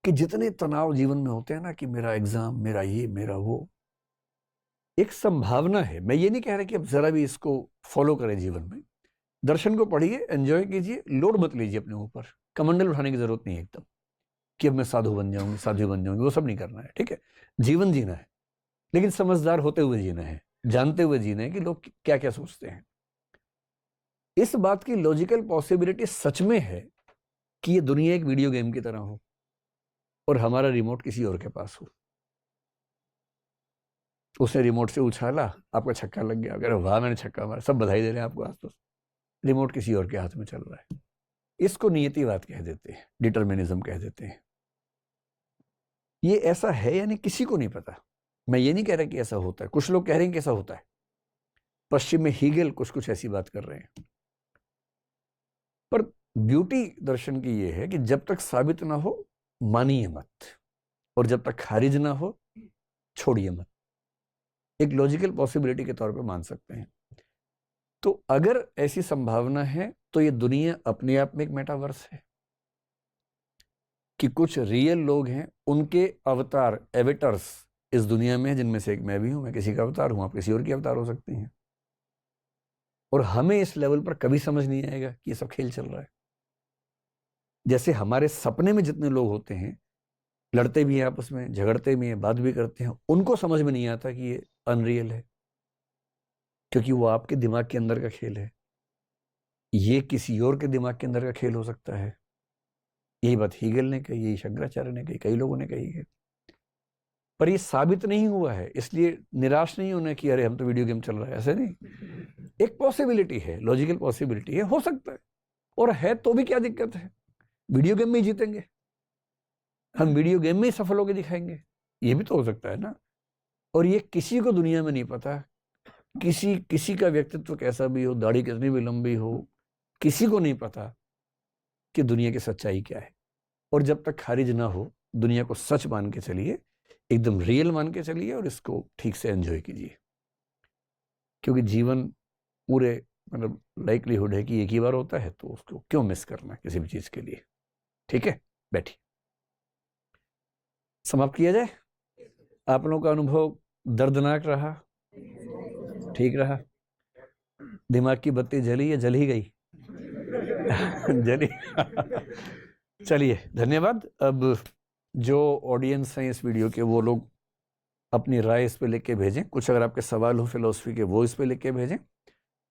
कि जितने तनाव जीवन में होते हैं ना, कि मेरा एग्जाम, मेरा ये, मेरा वो, एक संभावना है। मैं ये नहीं कह रहा कि अब जरा भी इसको फॉलो करें जीवन में। दर्शन को पढ़िए, एंजॉय कीजिए, लोड मत लीजिए अपने ऊपर, कमंडल उठाने की जरूरत नहीं है एकदम कि अब मैं साधु बन जाऊंगी, साधु बन जाऊंगी, वो सब नहीं करना है। ठीक है, जीवन जीना है, लेकिन समझदार होते हुए जीना है, जानते हुए जीना है कि लोग क्या क्या सोचते हैं। इस बात की लॉजिकल पॉसिबिलिटी सच में है कि ये दुनिया एक वीडियो गेम की तरह हो और हमारा रिमोट किसी और के पास हो। उसने रिमोट से उछाला, आपका छक्का लग गया, अगर वाह मैंने छक्का मारा, सब बधाई दे रहे हैं आपको आसपास, रिमोट किसी और के हाथ में चल रहा है। इसको नियतिवाद कह देते हैं, डिटर्मिनिज्म कह देते हैं। ये ऐसा है यानी किसी को नहीं पता। मैं ये नहीं कह रहा कि ऐसा होता है, कुछ लोग कह रहे हैं कि ऐसा होता है। पश्चिम में हीगल कुछ ऐसी बात कर रहे हैं, पर ब्यूटी दर्शन की ये है कि जब तक साबित ना हो मानिए मत, और जब तक खारिज ना हो छोड़िए मत। एक लॉजिकल पॉसिबिलिटी के तौर पे मान सकते हैं। तो अगर ऐसी संभावना है तो ये दुनिया अपने आप में एक मेटावर्स है, कि कुछ रियल लोग हैं, उनके अवतार, एवेटर्स इस दुनिया में, जिनमें से एक मैं भी हूं। मैं किसी का अवतार हूं, आप किसी और की अवतार हो सकती हैं। और हमें इस लेवल पर कभी समझ नहीं आएगा कि ये सब खेल चल रहा है। जैसे हमारे सपने में जितने लोग होते हैं, लड़ते भी हैं आपस में, झगड़ते भी हैं, बात भी करते हैं, उनको समझ में नहीं आता कि ये अनरियल है, क्योंकि वो आपके दिमाग के अंदर का खेल है। ये किसी और के दिमाग के अंदर का खेल हो सकता है। यही बात हीगल ने कही, यही शंकराचार्य ने कही, कई लोगों ने कही है, पर ये साबित नहीं हुआ है। इसलिए निराश नहीं होना कि अरे हम तो वीडियो गेम चल रहा है, ऐसे नहीं। एक पॉसिबिलिटी है, लॉजिकल पॉसिबिलिटी है, हो सकता है, और है तो भी क्या दिक्कत है। वीडियो गेम में ही जीतेंगे हम, वीडियो गेम में ही सफल होकर दिखाएंगे, ये भी तो हो सकता है ना। और ये किसी को दुनिया में नहीं पता, किसी का व्यक्तित्व कैसा भी हो, दाढ़ी कितनी भी लंबी हो, किसी को नहीं पता कि दुनिया की सच्चाई क्या है। और जब तक खारिज ना हो, दुनिया को सच मान के चलिए, एकदम रियल मान के चलिए, और इसको ठीक से एंजॉय कीजिए। क्योंकि जीवन पूरे मतलब लाइकलीहुड है कि एक ही बार होता है, तो उसको क्यों मिस करना किसी भी चीज के लिए। ठीक है, बैठिए, समाप्त किया जाए। आप लोगों का अनुभव दर्दनाक रहा, ठीक रहा? दिमाग की बत्ती जली या जल ही गई? जली। चलिए, धन्यवाद। अब जो ऑडियंस हैं इस वीडियो के, वो लोग अपनी राय इस पे लिख के भेजें। कुछ अगर आपके सवाल हो फिलॉसफी के, वो इस पे लिख के भेजें।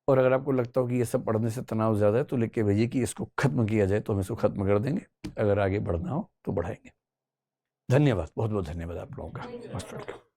और अगर आपको लगता हो कि ये सब पढ़ने से तनाव ज़्यादा है, तो लिख के भेजिए कि इसको खत्म किया जाए, तो हम इसको खत्म कर देंगे। अगर आगे बढ़ना हो तो बढ़ाएंगे। धन्यवाद, बहुत बहुत धन्यवाद आप लोगों का।